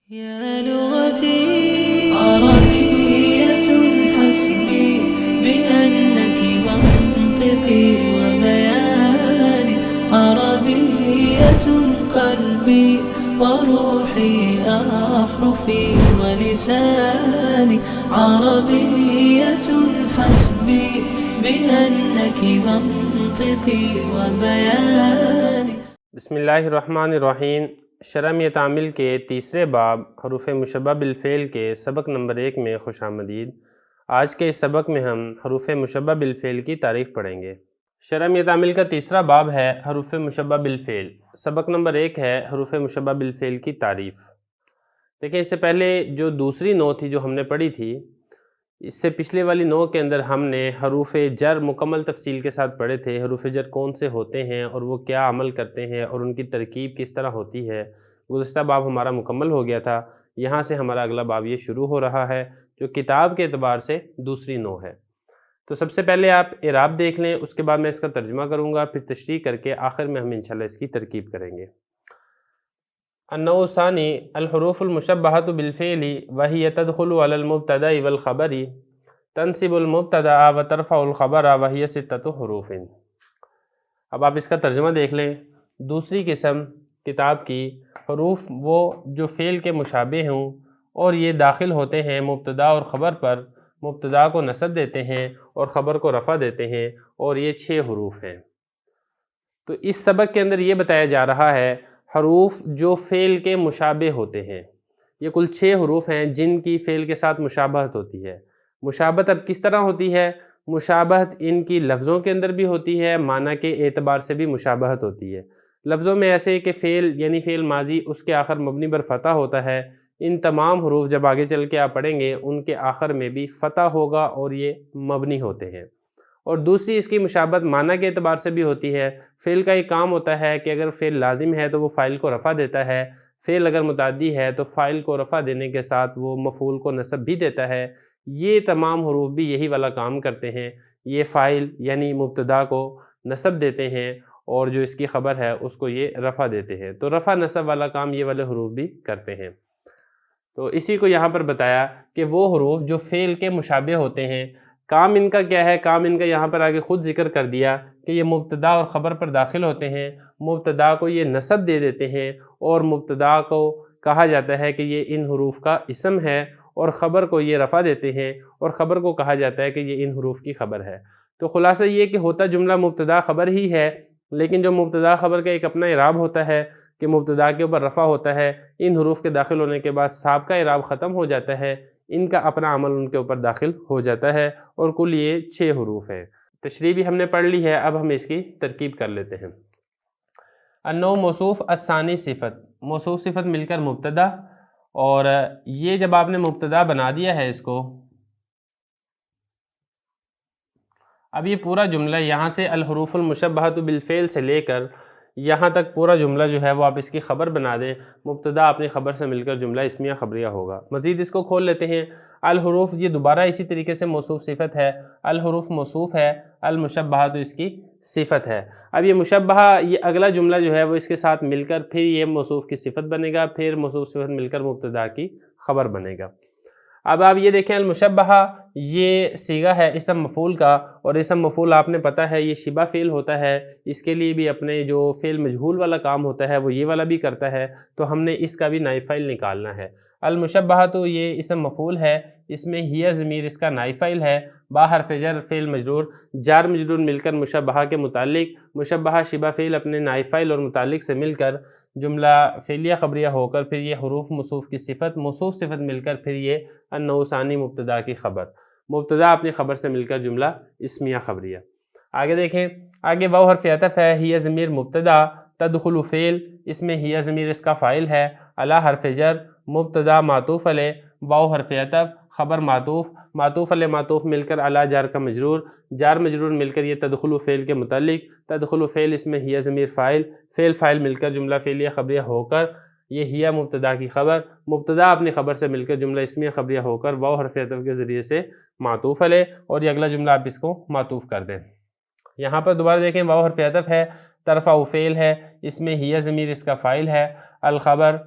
يا لغتي عربية حسبي بأنك منطقي وبياني عربية قلبي وروحي أحرفي ولساني عربية حسبي بأنك منطقي وبياني. بسم اللہ الرحمن الرحیم. شرح تعمیل کے تیسرے باب حروف مشبہ بالفعل کے سبق نمبر 1 میں خوش آمدید. آج کے اس سبق میں ہم حروف مشبہ بالفعل کی تعریف پڑھیں گے. شرح تعمیل کا تیسرا باب ہے حروف مشبہ بالفعل. سبق نمبر 1 ہے حروف مشبہ بالفعل کی تعریف. دیکھیں، اس سے پہلے جو دوسری نو تھی جو ہم نے پڑھی تھی، اس سے پچھلے والی نو کے اندر ہم نے حروف جر مکمل تفصیل کے ساتھ پڑھے تھے. حروف جر کون سے ہوتے ہیں اور وہ کیا عمل کرتے ہیں اور ان کی ترکیب کس طرح ہوتی ہے. گزشتہ باب ہمارا مکمل ہو گیا تھا. یہاں سے ہمارا اگلا باب یہ شروع ہو رہا ہے جو کتاب کے اعتبار سے دوسری نو ہے. تو سب سے پہلے آپ اعراب دیکھ لیں، اس کے بعد میں اس کا ترجمہ کروں گا، پھر تشریح کر کے آخر میں ہم انشاءاللہ اس کی ترکیب کریں گے. النوع الثانی الحروف المشبہۃ بالفعل وہی تدخل علی المبتدأ والخبر تنصب المبتدأ وترفع الخبر وہی 6 حروف. اب آپ اس کا ترجمہ دیکھ لیں. دوسری قسم کتاب کی حروف وہ جو فعل کے مشابہ ہوں اور یہ داخل ہوتے ہیں مبتدا اور خبر پر. مبتدا کو نصب دیتے ہیں اور خبر کو رفع دیتے ہیں، اور یہ 6 حروف ہیں. تو اس سبق کے اندر یہ بتایا جا رہا ہے حروف جو فعل کے مشابہ ہوتے ہیں. یہ کل 6 حروف ہیں جن کی فعل کے ساتھ مشابہت ہوتی ہے. مشابہت اب کس طرح ہوتی ہے؟ مشابہت ان کی لفظوں کے اندر بھی ہوتی ہے، معنی کے اعتبار سے بھی مشابہت ہوتی ہے. لفظوں میں ایسے کہ فعل یعنی فعل ماضی اس کے آخر مبنی پر فتح ہوتا ہے. ان تمام حروف جب آگے چل کے آپ پڑھیں گے ان کے آخر میں بھی فتح ہوگا اور یہ مبنی ہوتے ہیں. اور دوسری اس کی مشابہت معنی کے اعتبار سے بھی ہوتی ہے. فعل کا ایک کام ہوتا ہے کہ اگر فعل لازم ہے تو وہ فاعل کو رفع دیتا ہے. فعل اگر متعدی ہے تو فاعل کو رفع دینے کے ساتھ وہ مفعول کو نصب بھی دیتا ہے. یہ تمام حروف بھی یہی والا کام کرتے ہیں. یہ فاعل یعنی مبتدا کو نصب دیتے ہیں اور جو اس کی خبر ہے اس کو یہ رفع دیتے ہیں. تو رفع نصب والا کام یہ والے حروف بھی کرتے ہیں. تو اسی کو یہاں پر بتایا کہ وہ حروف جو فعل کے مشابہ ہوتے ہیں، کام ان کا کیا ہے؟ کام ان کا یہاں پر آگے خود ذکر کر دیا کہ یہ مبتدا اور خبر پر داخل ہوتے ہیں. مبتدا کو یہ نصب دے دیتے ہیں اور مبتدا کو کہا جاتا ہے کہ یہ ان حروف کا اسم ہے، اور خبر کو یہ رفع دیتے ہیں اور خبر کو کہا جاتا ہے کہ یہ ان حروف کی خبر ہے. تو خلاصہ یہ کہ ہوتا جملہ مبتدا خبر ہی ہے، لیکن جو مبتدا خبر کا ایک اپنا اعراب ہوتا ہے کہ مبتدا کے اوپر رفع ہوتا ہے. ان حروف کے داخل ہونے کے بعد سابقہ اعراب ختم ہو جاتا ہے، ان کا اپنا عمل ان کے اوپر داخل ہو جاتا ہے، اور کل یہ 6 حروف ہیں. تشریح بھی ہم نے پڑھ لی ہے، اب ہم اس کی ترکیب کر لیتے ہیں. النوع موصوف الثانی صفت. موصوف صفت مل کر مبتدا، اور یہ جب آپ نے مبتدا بنا دیا ہے اس کو، اب یہ پورا جملہ یہاں سے الحروف المشبہۃ بالفعل سے لے کر یہاں تک پورا جملہ جو ہے وہ آپ اس کی خبر بنا دیں. مبتدا اپنی خبر سے مل کر جملہ اسمیہ خبریہ ہوگا. مزید اس کو کھول لیتے ہیں. الحروف یہ دوبارہ اسی طریقے سے موصوف صفت ہے. الحروف موصوف ہے، المشبہۃ اس کی صفت ہے. اب یہ مشبہہ، یہ اگلا جملہ جو ہے وہ اس کے ساتھ مل کر پھر یہ موصوف کی صفت بنے گا، پھر موصوف صفت مل کر مبتدا کی خبر بنے گا. اب آپ یہ دیکھیں، المشبہہ یہ صیغہ ہے اسم مفعول کا، اور اسم مفعول آپ نے پتہ ہے یہ شبہ فعل ہوتا ہے. اس کے لیے بھی اپنے جو فعل مجہول والا کام ہوتا ہے وہ یہ والا بھی کرتا ہے، تو ہم نے اس کا بھی نائب فاعل نکالنا ہے. المشبہہ تو یہ اسم مفعول ہے، اس میں ہی ضمیر اس کا نائب فاعل ہے. با حرف جر فعل مجرور، جار مجرور مل کر مشبہہ کے متعلق، مشبہہ شبہ فعل اپنے نائب فاعل اور متعلق سے مل کر جملہ فعلیہ خبریہ ہو کر پھر یہ حروف موصوف کی صفت، موصوف صفت مل کر پھر یہ النوع ثانی مبتدا کی خبر، مبتدا اپنی خبر سے مل کر جملہ اسمیہ خبریہ. آگے دیکھیں، آگے واو حرف عطف ہے، ہی ضمیر مبتدا، تدخل فعل، اس میں ہی ضمیر اس کا فاعل ہے، علی حرف جر، مبتدا معطوف علیہ، واو حرف عطف، خبر معطوف، معطوف علیہ معطوف مل کر علی جار کا مجرور، جار مجرور مل کر یہ تدخل فعل کے متعلق، تدخل فعل اس میں ہی ضمیر فاعل، فعل فاعل مل کر جملہ فعلیہ خبریہ ہو کر یہ ہی مبتدا کی خبر، مبتدا اپنی خبر سے مل کر جملہ اسمیہ خبریہ ہو کر واو حرف عطف کے ذریعے سے معطوف علیہ، اور یہ اگلا جملہ آپ اس کو معطوف کر دیں. یہاں پر دوبارہ دیکھیں، واو حرف عطف ہے، ترفع فعل ہے، اس میں ہی ضمیر اس کا فاعل ہے، الخبر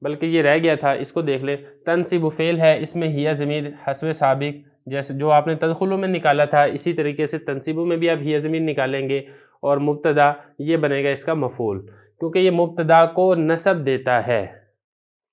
بلکہ یہ رہ گیا تھا، اس کو دیکھ لیں۔ تنصب فعل ہے، اس میں ہیا ضمیر حسب سابق، جیسے جو آپ نے تدخلوں میں نکالا تھا اسی طریقے سے تنصیبوں میں بھی آپ ہیا ضمیر نکالیں گے، اور مبتدا یہ بنے گا اس کا مفعول، کیونکہ یہ مبتدا کو نصب دیتا ہے۔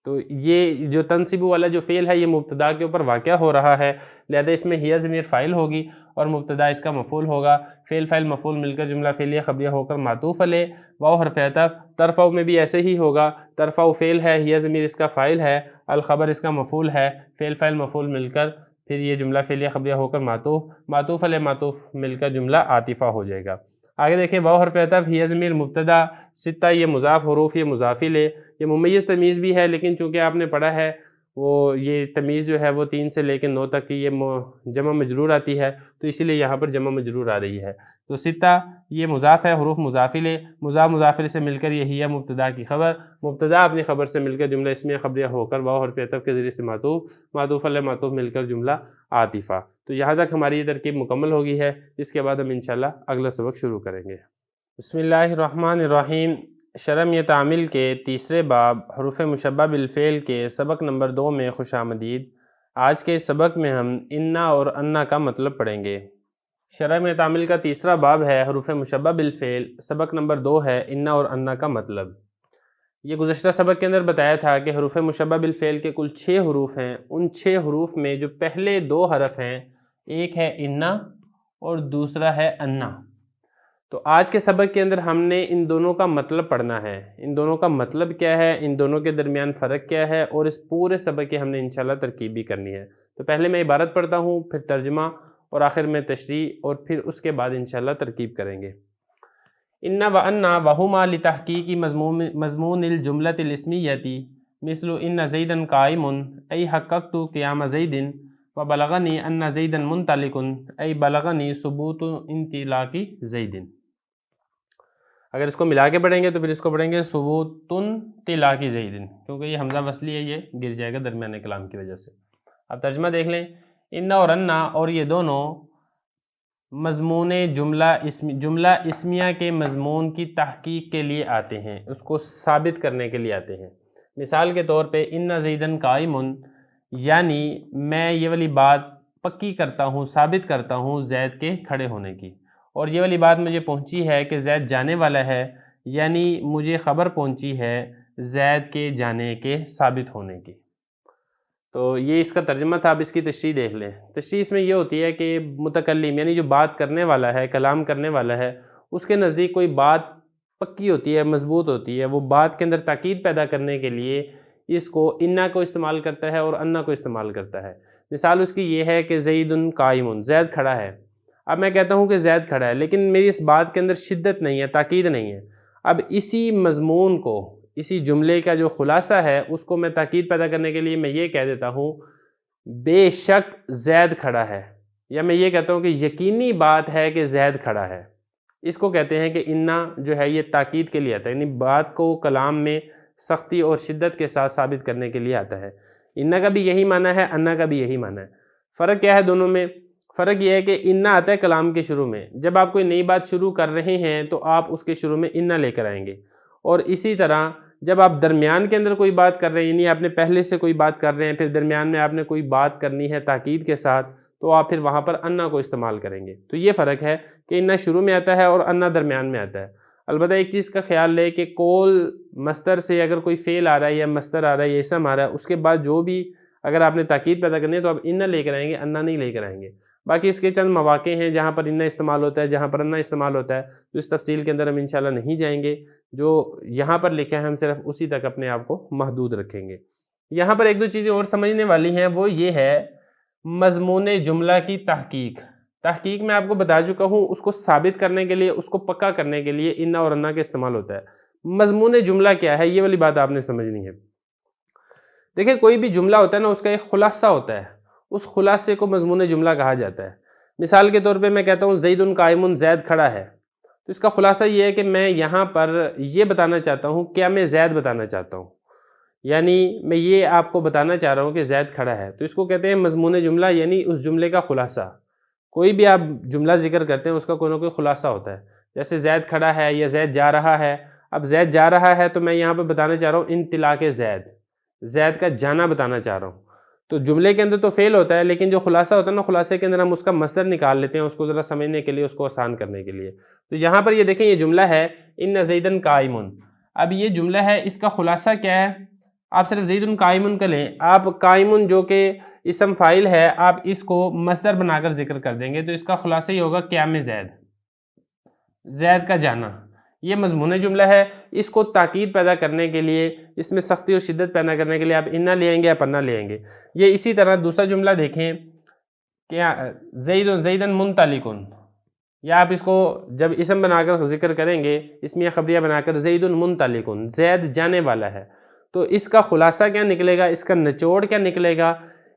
تو یہ جو تنصیب والا جو فعل ہے یہ مبتدا کے اوپر واقع ہو رہا ہے، لہذا اس میں ہیا ضمیر فاعل ہوگی اور مبتدا اس کا مفعول ہوگا۔ فعل فاعل مفعول مل کر جملہ فعلیہ خبریہ ہو کر معطوف علیہ، واو حرف عطف۔ ترفع میں بھی ایسے ہی ہوگا، ترفع فعل ہے، ہیا ضمیر اس کا فاعل ہے، الخبر اس کا مفعول ہے، فعل فاعل مفعول مل کر پھر یہ جملہ فعلیہ خبریہ ہو کر معطوف علیہ معطوف مل کر جملہ عاطفہ ہو جائے گا۔ آگے دیکھیں، واو حرف عطف، ہیا ضمیر مبتدا، ستہ یہ مضاف، حروف یہ مضاف الیہ، یہ ممیز تمیز بھی ہے، لیکن چونکہ آپ نے پڑھا ہے وہ یہ تمیز جو ہے وہ 3 سے لے کے 9 تک کی یہ جمع مجرور آتی ہے، تو اسی لیے یہاں پر جمع مجرور آ رہی ہے۔ تو ستہ یہ مضاف ہے، حروف مضاف الیہ، مضاف الیہ سے مل کر یہ ہیا مبتدا کی خبر، مبتدا اپنی خبر سے مل کر جملہ اسمیہ خبریہ ہو کر واو حرف عطف کے ذریعے سے معطوف علیہ معطوف مل کر جملہ عاطفہ۔ تو یہاں تک ہماری یہ ترکیب مکمل ہوگی ہے، اس کے بعد ہم انشاءاللہ اگلا سبق شروع کریں گے۔ بسم اللہ الرحمن الرحیم۔ شرم تعمیل کے تیسرے باب حروف مشبہ بالفعل کے سبق نمبر 2 میں خوش آمدید۔ آج کے اس سبق میں ہم انا اور انا کا مطلب پڑھیں گے۔ شرم تعمیل کا تیسرا باب ہے حروف مشبہ بالفعل، سبق نمبر 2 ہے انا اور انا کا مطلب۔ یہ گزشتہ سبق کے اندر بتایا تھا کہ حروف مشبہ بالفعل کے کل 6 حروف ہیں، ان 6 حروف میں جو پہلے 2 حرف ہیں، ایک ہے انا اور دوسرا ہے انا۔ تو آج کے سبق کے اندر ہم نے ان دونوں کا مطلب پڑھنا ہے، ان دونوں کا مطلب کیا ہے، ان دونوں کے درمیان فرق کیا ہے، اور اس پورے سبق کی ہم نے انشاءاللہ ترکیب بھی کرنی ہے۔ تو پہلے میں عبارت پڑھتا ہوں، پھر ترجمہ، اور آخر میں تشریح، اور پھر اس کے بعد انشاءاللہ ترکیب کریں گے۔ انا و انا وہما لتحقیق مضمون الجملۃ الاسمیۃ مثل ان زیدا قائم ای حققت قیام زید وبلغنی ان زیدا منطلق ای بلغنی ثبوت انطلاق زید۔ اگر اس کو ملا کے پڑھیں گے تو پھر اس کو پڑھیں گے ثبوت انطلاق زید، کیونکہ یہ حمزہ وصلی ہے، یہ گر جائے گا درمیان کلام کی وجہ سے۔ اب ترجمہ دیکھ لیں، انا اور انا اور یہ دونوں مضمون جملہ اسمیہ کے مضمون کی تحقیق کے لیے آتے ہیں، اس کو ثابت کرنے کے لیے آتے ہیں۔ مثال کے طور پہ ان زیدن قائم، یعنی میں یہ والی بات پکی کرتا ہوں، ثابت کرتا ہوں زید کے کھڑے ہونے کی، اور یہ والی بات مجھے پہنچی ہے کہ زید جانے والا ہے، یعنی مجھے خبر پہنچی ہے زید کے جانے کے ثابت ہونے کی۔ تو یہ اس کا ترجمہ تھا۔ اب اس کی تشریح دیکھ لیں۔ تشریح اس میں یہ ہوتی ہے کہ متکلم یعنی جو بات کرنے والا ہے، کلام کرنے والا ہے، اس کے نزدیک کوئی بات پکی ہوتی ہے، مضبوط ہوتی ہے، وہ بات کے اندر تاکید پیدا کرنے کے لیے اس کو انا کو استعمال کرتا ہے اور انا کو استعمال کرتا ہے۔ مثال اس کی یہ ہے کہ زید قائم، زید کھڑا ہے۔ اب میں کہتا ہوں کہ زید کھڑا ہے، لیکن میری اس بات کے اندر شدت نہیں ہے، تاکید نہیں ہے۔ اب اسی مضمون کو، اسی جملے کا جو خلاصہ ہے، اس کو میں تاکید پیدا کرنے کے لیے میں یہ کہہ دیتا ہوں بے شک زید کھڑا ہے، یا میں یہ کہتا ہوں کہ یقینی بات ہے کہ زید کھڑا ہے۔ اس کو کہتے ہیں کہ انا جو ہے یہ تاکید کے لیے آتا ہے، یعنی بات کو کلام میں سختی اور شدت کے ساتھ ثابت کرنے کے لیے آتا ہے۔ انا کا بھی یہی معنی ہے، انا کا بھی یہی معنی ہے۔ فرق کیا ہے دونوں میں؟ فرق یہ ہے کہ انا آتا ہے کلام کے شروع میں، جب آپ کوئی نئی بات شروع کر رہے ہیں تو آپ اس کے شروع میں انا لے کر آئیں گے، اور اسی طرح جب آپ درمیان کے اندر کوئی بات کر رہے ہیں، یعنی آپ نے پہلے سے کوئی بات کر رہے ہیں، پھر درمیان میں آپ نے کوئی بات کرنی ہے تاکید کے ساتھ، تو آپ پھر وہاں پر انا کو استعمال کریں گے۔ تو یہ فرق ہے کہ انا شروع میں آتا ہے اور انا درمیان میں آتا ہے۔ البتہ ایک چیز کا خیال لے کہ کول مصدر سے اگر کوئی فعل آ رہا ہے یا مصدر آ رہا ہے یا اسم آ رہا ہے، اس کے بعد جو بھی اگر آپ نے تاکید پیدا کرنی ہے تو آپ انا لے کر آئیں گے، انا نہیں لے کر آئیں گے۔ باقی اس کے چند مواقع ہیں جہاں پر انا استعمال ہوتا ہے، جہاں پر انا استعمال ہوتا ہے، تو اس تفصیل کے اندر ہم انشاءاللہ نہیں جائیں گے۔ جو یہاں پر لکھا ہے ہم صرف اسی تک اپنے آپ کو محدود رکھیں گے۔ یہاں پر ایک دو چیزیں اور سمجھنے والی ہیں، وہ یہ ہے مضمون جملہ کی تحقیق۔ تحقیق میں آپ کو بتا چکا ہوں، اس کو ثابت کرنے کے لیے، اس کو پکا کرنے کے لیے انا اور انا کا استعمال ہوتا ہے۔ مضمون جملہ کیا ہے، یہ والی بات آپ نے سمجھنی ہے۔ دیکھیں، کوئی بھی جملہ ہوتا ہے نا، اس کا ایک خلاصہ ہوتا ہے، اس خلاصے کو مضمون جملہ کہا جاتا ہے۔ مثال کے طور پہ میں کہتا ہوں زید قائم، زید کھڑا ہے، تو اس کا خلاصہ یہ ہے کہ میں یہاں پر یہ بتانا چاہتا ہوں، کیا میں زید بتانا چاہتا ہوں، یعنی میں یہ آپ کو بتانا چاہ رہا ہوں کہ زید کھڑا ہے، تو اس کو کہتے ہیں مضمون جملہ، یعنی اس جملے کا خلاصہ۔ کوئی بھی آپ جملہ ذکر کرتے ہیں اس کا کوئی نہ کوئی خلاصہ ہوتا ہے، جیسے زید کھڑا ہے یا زید جا رہا ہے۔ اب زید جا رہا ہے تو میں یہاں پہ بتانا چاہ رہا ہوں انطلاق زید، زید کا جانا بتانا چاہ رہا ہوں۔ تو جملے کے اندر تو فعل ہوتا ہے، لیکن جو خلاصہ ہوتا ہے نا، خلاصے کے اندر ہم اس کا مصدر نکال لیتے ہیں، اس کو ذرا سمجھنے کے لیے، اس کو آسان کرنے کے لیے۔ تو یہاں پر یہ دیکھیں، یہ جملہ ہے ان زیدن قائم۔ اب یہ جملہ ہے، اس کا خلاصہ کیا ہے؟ آپ صرف زیدن قائم کا لیں، آپ قائم جو کہ اسم فاعل ہے، آپ اس کو مصدر بنا کر ذکر کر دیں گے، تو اس کا خلاصہ یہ ہوگا قیام زید، زید کا جانا۔ یہ مضمون جملہ ہے، اس کو تاکید پیدا کرنے کے لیے، اس میں سختی اور شدت پیدا کرنے کے لیے آپ انا لیں گے یا پنہ لیں گے۔ یہ اسی طرح دوسرا جملہ دیکھیں کہ زیدن منطلقن، یا آپ اس کو جب اسم بنا کر ذکر کریں گے، اسمیہ خبریہ بنا کر زیدن منطلقن، زید جانے والا ہے، تو اس کا خلاصہ کیا نکلے گا، اس کا نچوڑ کیا نکلے گا،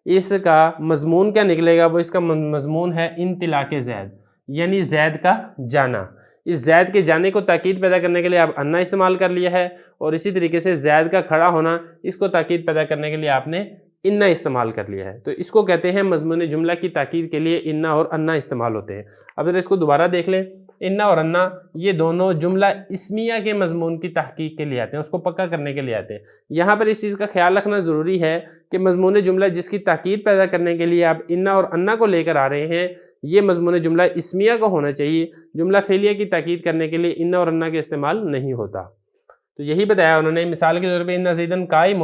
اس کا مضمون کیا نکلے گا؟ وہ اس کا مضمون ہے انطلاق زید، یعنی زید کا جانا۔ اس زید کے جانے کو تاکید پیدا کرنے کے لیے آپ انا استعمال کر لیا ہے، اور اسی طریقے سے زید کا کھڑا ہونا، اس کو تاکید پیدا کرنے کے لیے آپ نے انا استعمال کر لیا ہے۔ تو اس کو کہتے ہیں مضمون جملہ کی تاکید کے لیے انا اور انا استعمال ہوتے ہیں۔ اب اگر اس کو دوبارہ دیکھ لیں، انا اور انا یہ دونوں جملہ اسمیہ کے مضمون کی تحقیق کے لیے آتے ہیں، اس کو پکا کرنے کے لیے آتے ہیں۔ یہاں پر اس چیز کا خیال رکھنا ضروری ہے کہ مضمون جملہ جس کی تاکید پیدا کرنے کے لیے آپ انا اور انا کو لے کر آ رہے ہیں، یہ مضمون جملہ اسمیہ کو ہونا چاہیے۔ جملہ فعلیہ کی تاکید کرنے کے لیے انا اور انا کے استعمال نہیں ہوتا۔ تو یہی بتایا انہوں نے، مثال کے طور پہ ان زیدن قائم،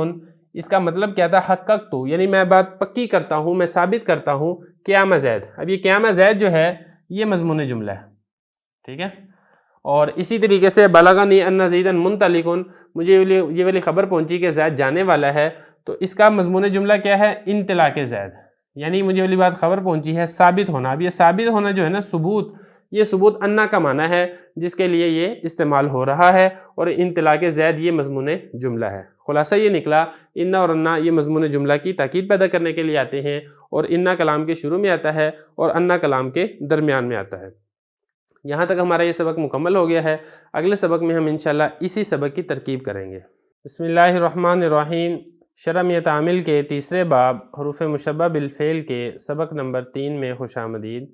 اس کا مطلب کیا تھا؟ حققت، یعنی میں بات پکی کرتا ہوں، میں ثابت کرتا ہوں قیام زید۔ اب یہ قیام زید جو ہے یہ مضمون جملہ ہے، ٹھیک ہے۔ اور اسی طریقے سے بلغنی ان زیدن منطلقن، مجھے یہ والی خبر پہنچی کہ زید جانے والا ہے، تو اس کا مضمون جملہ کیا ہے؟ انطلاق زید، یعنی مجھے والی بات خبر پہنچی ہے، ثابت ہونا۔ اب یہ ثابت ہونا جو ہے نا، ثبوت، یہ ثبوت انا کا معنی ہے، جس کے لیے یہ استعمال ہو رہا ہے، اور انطلاق زید یہ مضمون جملہ ہے۔ خلاصہ یہ نکلا، انا اور انا یہ مضمون جملہ کی تاکید پیدا کرنے کے لیے آتے ہیں، اور انا کلام کے شروع میں آتا ہے اور انا کلام کے درمیان میں آتا ہے۔ یہاں تک ہمارا یہ سبق مکمل ہو گیا ہے۔ اگلے سبق میں ہم انشاءاللہ اسی سبق کی ترکیب کریں گے۔ بسم اللہ الرحمن الرحیم۔ شرمیہ تعمیل کے تیسرے باب حروف مشبہ بالفعل کے سبق نمبر 3 میں خوش آمدید۔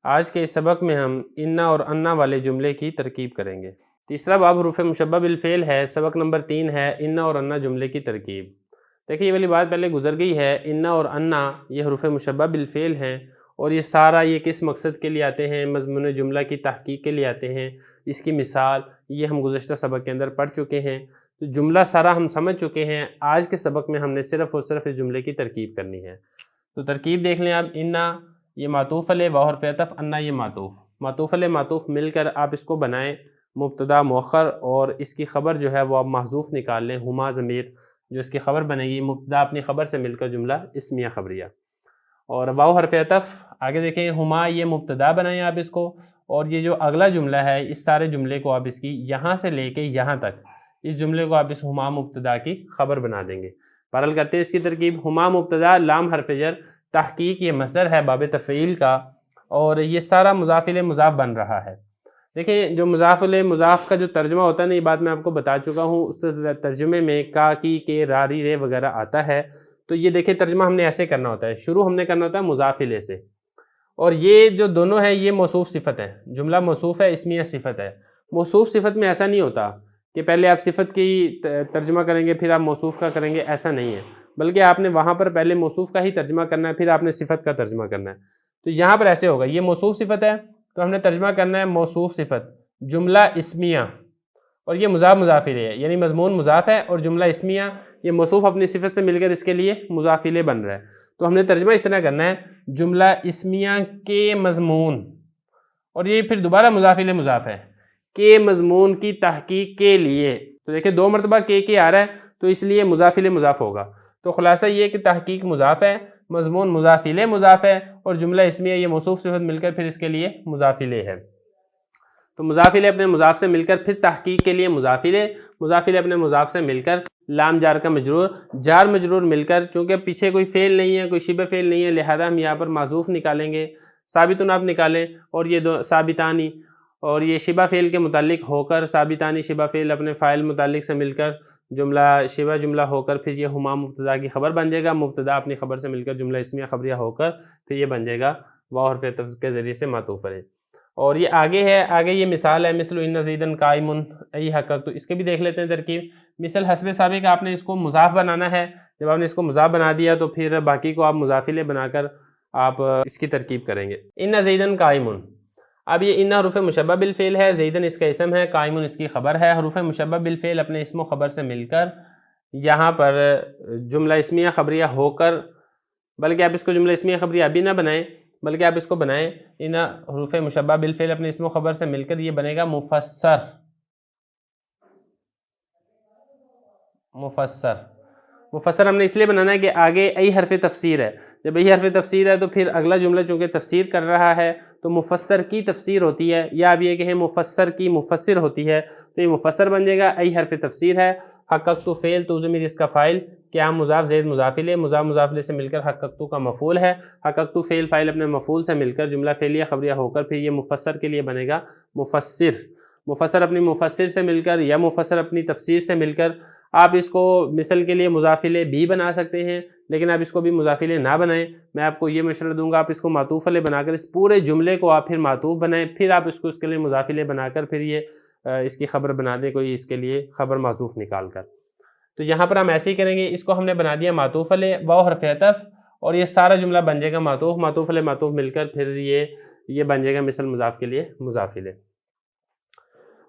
آج کے اس سبق میں ہم انا اور انا والے جملے کی ترکیب کریں گے۔ تیسرا باب حروف مشبہ بالفعل ہے، سبق نمبر 3 ہے انا اور انا جملے کی ترکیب۔ دیکھیں یہ والی بات پہلے گزر گئی ہے، انا اور انا یہ حروف مشبہ بالفعل ہیں، اور یہ سارا یہ کس مقصد کے لیے آتے ہیں؟ مضمون جملہ کی تحقیق کے لیے آتے ہیں۔ اس کی مثال یہ ہم گزشتہ سبق کے اندر پڑھ چکے ہیں، تو جملہ سارا ہم سمجھ چکے ہیں۔ آج کے سبق میں ہم نے صرف اور صرف اس جملے کی ترکیب کرنی ہے۔ تو ترکیب دیکھ لیں آپ، انا یہ معطوف علیہ، واو حرف عطف، انا یہ معطوف علیہ معطوف مل کر آپ اس کو بنائیں مبتدا مؤخر، اور اس کی خبر جو ہے وہ آپ محذوف نکال لیں، ہما ضمیر جو اس کی خبر بنے گی، مبتدا اپنی خبر سے مل کر جملہ اسمیہ خبریہ، اور واو حرف عطف آگے دیکھیں، ہما یہ مبتدا بنائیں آپ اس کو، اور یہ جو اگلا جملہ ہے اس سارے جملے کو آپ اس کی یہاں سے لے کے یہاں تک اس جملے کو آپ اس ہما مبتدا کی خبر بنا دیں گے۔ بہرحال کرتے ہیں اس کی ترکیب، ہما مبتدا، لام حرف جر، تحقیق یہ مصدر ہے باب تفعیل کا، اور یہ سارا مضاف الیہ مضاف بن رہا ہے۔ دیکھیں جو مضاف الیہ مضاف کا جو ترجمہ ہوتا ہے نا، یہ بات میں آپ کو بتا چکا ہوں، اس ترجمے میں کا، کی، کے، را، ری، رے وغیرہ آتا ہے۔ تو یہ دیکھیں ترجمہ ہم نے ایسے کرنا ہوتا ہے، شروع ہم نے کرنا ہوتا ہے مضاف الیہ سے، اور یہ جو دونوں ہیں یہ موصوف صفت ہے، جملہ موصوف ہے، اسمیہ صفت ہے۔ موصوف صفت میں ایسا نہیں ہوتا کہ پہلے آپ صفت کی ترجمہ کریں گے پھر آپ موصوف کا کریں گے، ایسا نہیں ہے، بلکہ آپ نے وہاں پر پہلے موصوف کا ہی ترجمہ کرنا ہے، پھر آپ نے صفت کا ترجمہ کرنا ہے۔ تو یہاں پر ایسے ہوگا، یہ موصوف صفت ہے تو ہم نے ترجمہ کرنا ہے موصوف صفت، جملہ اسمیہ، اور یہ مضاف مضاف الیہ ہے، یعنی مضمون مضاف ہے اور جملہ اسمیہ یہ موصوف اپنی صفت سے مل کر اس کے لیے مضاف الیہ بن رہا ہے۔ تو ہم نے ترجمہ اس طرح کرنا ہے، جملہ اسمیہ کے مضمون، اور یہ پھر دوبارہ مضاف الیہ مضاف ہے، کے مضمون کی تحقیق کے لیے۔ تو دیکھیں 2 مرتبہ کے آ رہا ہے تو اس لیے مضاف الیہ مضاف ہوگا۔ تو خلاصہ یہ کہ تحقیق مضاف ہے، مضمون مضاف الیہ مضاف ہے، اور جملہ اسمیہ یہ موصوف صفت مل کر پھر اس کے لیے مضاف الیہ ہے۔ تو مضاف الیہ اپنے مضاف سے مل کر پھر تحقیق کے لیے مضاف الیہ اپنے مضاف سے مل کر لام جار کا مجرور، جار مجرور مل کر، چونکہ پیچھے کوئی فعل نہیں ہے، کوئی شبہ فعل نہیں ہے، لہذا ہم یہاں پر معذوف نکالیں گے، ثابتن آپ نکالیں، اور یہ دو ثابتانی، اور یہ شبہ فعل کے متعلق ہو کر، ثابتانی شبہ فعل اپنے فاعل متعلق سے مل کر جملہ شبہ جملہ ہو کر پھر یہ ہما مبتدا کی خبر بن جائے گا، مبتدا اپنی خبر سے مل کر جملہ اسمیہ خبریہ ہو کر پھر یہ بن جائے گا واو حرف عطف کے ذریعے سے معطوف علیہ۔ اور یہ آگے ہے، آگے یہ مثال ہے، مثل ان زیدن قائم ای حقق، تو اس کے بھی دیکھ لیتے ہیں ترکیب۔ مثل حسب سابق آپ نے اس کو مضاف بنانا ہے، جب آپ نے اس کو مضاف بنا دیا تو پھر باقی کو آپ مضاف الیہ بنا کر آپ اس کی ترکیب کریں گے۔ ان زیدن قائم، اب یہ ان حروف مشبہ بالفعل ہے، زیدن اس کا اسم ہے، قائم اس کی خبر ہے۔ حروف مشبہ بالفعل اپنے اسم و خبر سے مل کر یہاں پر جملہ اسمیہ خبریہ ہو کر، بلکہ آپ اس کو جملہ اسمیہ خبریہ ابھی نہ بنائیں بلکہ آپ اس کو بنائیں ان حروف مشبہ بالفعل اپنے اسم و خبر سے مل کر یہ بنے گا مفسر۔ مفسر ہم نے اس لیے بنانا ہے کہ آگے ای حرف تفسیر ہے، جب ای حرف تفسیر ہے تو پھر اگلا جملہ چونکہ تفسیر کر رہا ہے تو مفسر کی تفسیر ہوتی ہے، یا اب یہ کہیں مفسر کی مفسر ہوتی ہے تو یہ مفسر بن جائے گا، ای حرف تفسیر ہے۔ حققت فعل تو ضمیر اس کا فاعل، قیام مضاف، زید مضاف الیہ، مضاف الیہ سے مل کر حققت کا مفعول ہے، حققت فعل فاعل اپنے مفعول سے مل کر جملہ فعلیہ خبریہ ہو کر پھر یہ مفسر کے لیے بنے گا مفسر۔ مفسر اپنی مفسر سے مل کر یا مفسر اپنی تفسیر سے مل کر آپ اس کو مثل کے لیے مضاف الیہ بھی بنا سکتے ہیں، لیکن آپ اس کو بھی مضاف الیہ نہ بنائیں، میں آپ کو یہ مشورہ دوں گا آپ اس کو معطوف علیہ بنا کر اس پورے جملے کو آپ پھر معطوف بنائیں، پھر آپ اس کو اس کے لیے مضاف الیہ بنا کر پھر یہ اس کی خبر بنا دیں، کوئی اس کے لیے خبر معطوف نکال کر۔ تو یہاں پر ہم ایسے ہی کریں گے، اس کو ہم نے بنا دیا معطوف علیہ، واو حرف عطف، اور یہ سارا جملہ بن جائے گا معطوف علیہ معطوف مل کر پھر یہ بن جائے گا مثل مضاف کے لیے مضاف الیہ۔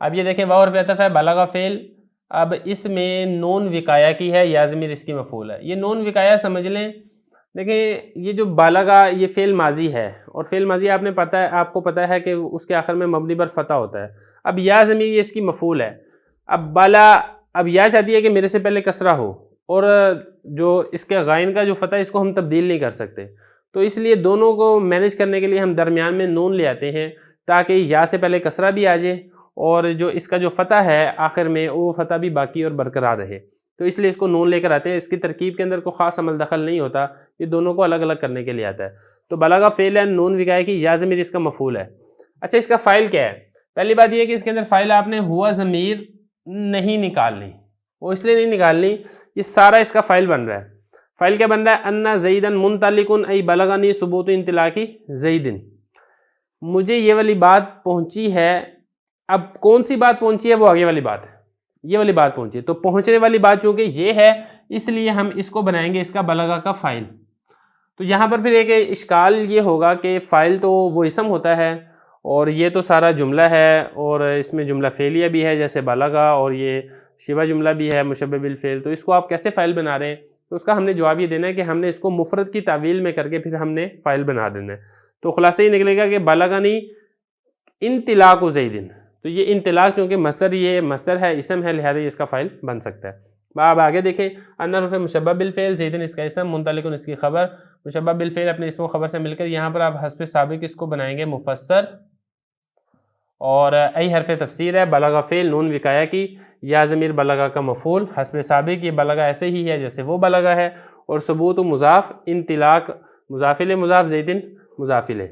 اب یہ دیکھیں واو حرف عطف ہے، بلغ فعل، اب اس میں نون وقایہ کی ہے، یا ضمیر اس کی مفعول ہے۔ یہ نون وقایہ سمجھ لیں، دیکھیں یہ جو بالغا یہ فعل ماضی ہے، اور فعل ماضی آپ کو پتہ ہے کہ اس کے آخر میں مبنی پر فتح ہوتا ہے۔ اب یا ضمیر یہ اس کی مفعول ہے، اب یا چاہتی ہے کہ میرے سے پہلے کسرہ ہو، اور جو اس کے غائن کا جو فتح اس کو ہم تبدیل نہیں کر سکتے، تو اس لیے دونوں کو مینیج کرنے کے لیے ہم درمیان میں نون لے آتے ہیں تاکہ یا سے پہلے کسرہ بھی آ جائے اور جو اس کا جو فتح ہے آخر میں وہ فتح بھی باقی اور برقرار رہے، تو اس لیے اس کو نون لے کر آتے ہیں۔ اس کی ترکیب کے اندر کوئی خاص عمل دخل نہیں ہوتا، یہ دونوں کو الگ الگ کرنے کے لیے آتا ہے۔ تو بلغ فعل ہے، نون وقایہ کی، یا ضمیر اس کا مفعول ہے۔ اچھا اس کا فاعل کیا ہے؟ پہلی بات یہ ہے کہ اس کے اندر فاعل آپ نے ہوا ضمیر نہیں نکالنی، وہ اس لیے نہیں نکالنی، یہ سارا اس کا فاعل بن رہا ہے۔ فاعل کیا بن رہا ہے؟ ان زیدن منطلق ای بلغنی ثبوت انطلاقی زیدن، مجھے یہ والی بات پہنچی ہے۔ اب کون سی بات پہنچی ہے؟ وہ آگے والی بات ہے، یہ والی بات پہنچی ہے، تو پہنچنے والی بات چونکہ یہ ہے اس لیے ہم اس کو بنائیں گے اس کا بلغہ کا فاعل۔ تو یہاں پر پھر ایک اشکال یہ ہوگا کہ فاعل تو وہ اسم ہوتا ہے اور یہ تو سارا جملہ ہے، اور اس میں جملہ فعلیہ بھی ہے جیسے بلغہ، اور یہ شبہ جملہ بھی ہے مشبہ بالفعل، تو اس کو آپ کیسے فاعل بنا رہے ہیں؟ تو اس کا ہم نے جواب یہ دینا ہے کہ ہم نے اس کو مفرد کی تعویل میں کر کے پھر ہم نے فاعل بنا دینا ہے۔ تو خلاصہ یہ نکلے گا کہ بلغنی انطلاق زیدن، تو یہ انطلاق چونکہ مصدر ہے، اسم ہے، لہذا یہ اس کا فاعل بن سکتا ہے۔ اب آگے دیکھیں، ان حروف مشبہ بالفعل، زیدن اس کا اسم، منطلق اس کی خبر، مشبہ بالفعل اپنے اسم و خبر سے مل کر یہاں پر آپ حسب سابق اس کو بنائیں گے مفسر، اور ای حرف تفسیر ہے، بلغ فعل نون وقایہ کی، یا ضمیر بلغہ کا مفعول، حسب سابق یہ بلغہ ایسے ہی ہے جیسے وہ بلغہ ہے، اور ثبوت و مضاف، انطلاق مضاف الیہ مضاف، زیدن مضاف الیہ۔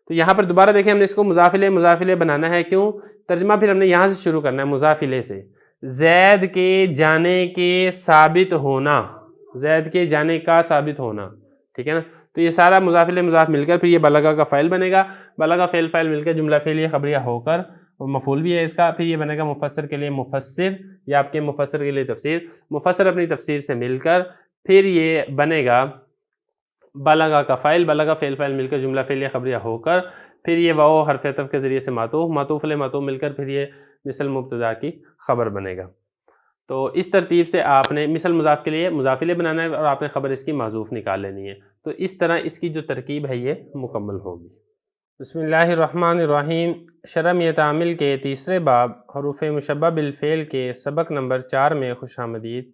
تو یہاں پر دوبارہ دیکھیں ہم نے اس کو مضاف الیہ بنانا ہے، کیوں؟ ترجمہ پھر ہم نے یہاں سے شروع کرنا ہے مضاف الیہ سے، زید کے جانے کے ثابت ہونا، زید کے جانے کا ثابت ہونا، ٹھیک ہے نا؟ تو یہ سارا مضاف الیہ مضاف مل کر پھر یہ بلغہ کا فاعل بنے گا، بلغہ فعل فاعل مل کر جملہ فعلیہ خبریہ ہو کر مفعول بھی ہے اس کا، پھر یہ بنے گا مفسر کے لیے مفسر، یا آپ کے مفسر کے لیے تفسیر، مفسر اپنی تفسیر سے مل کر پھر یہ بنے گا بلغہ کا فاعل، بلغہ فعل فاعل مل کر جملہ فعلیہ خبریہ ہو کر پھر یہ واو حرف عطف کے ذریعے سے معطوف علیہ معطوف مل کر پھر یہ مثل مبتدا کی خبر بنے گا۔ تو اس ترتیب سے آپ نے مثل مضاف کے لیے مضاف الیہ بنانا ہے اور آپ نے خبر اس کی محذوف نکال لینی ہے، تو اس طرح اس کی جو ترکیب ہے یہ مکمل ہوگی۔ بسم اللہ الرحمن الرحیم، شرح میت عامل کے تیسرے باب حروف مشبہ بالفعل کے سبق نمبر 4 میں خوش آمدید۔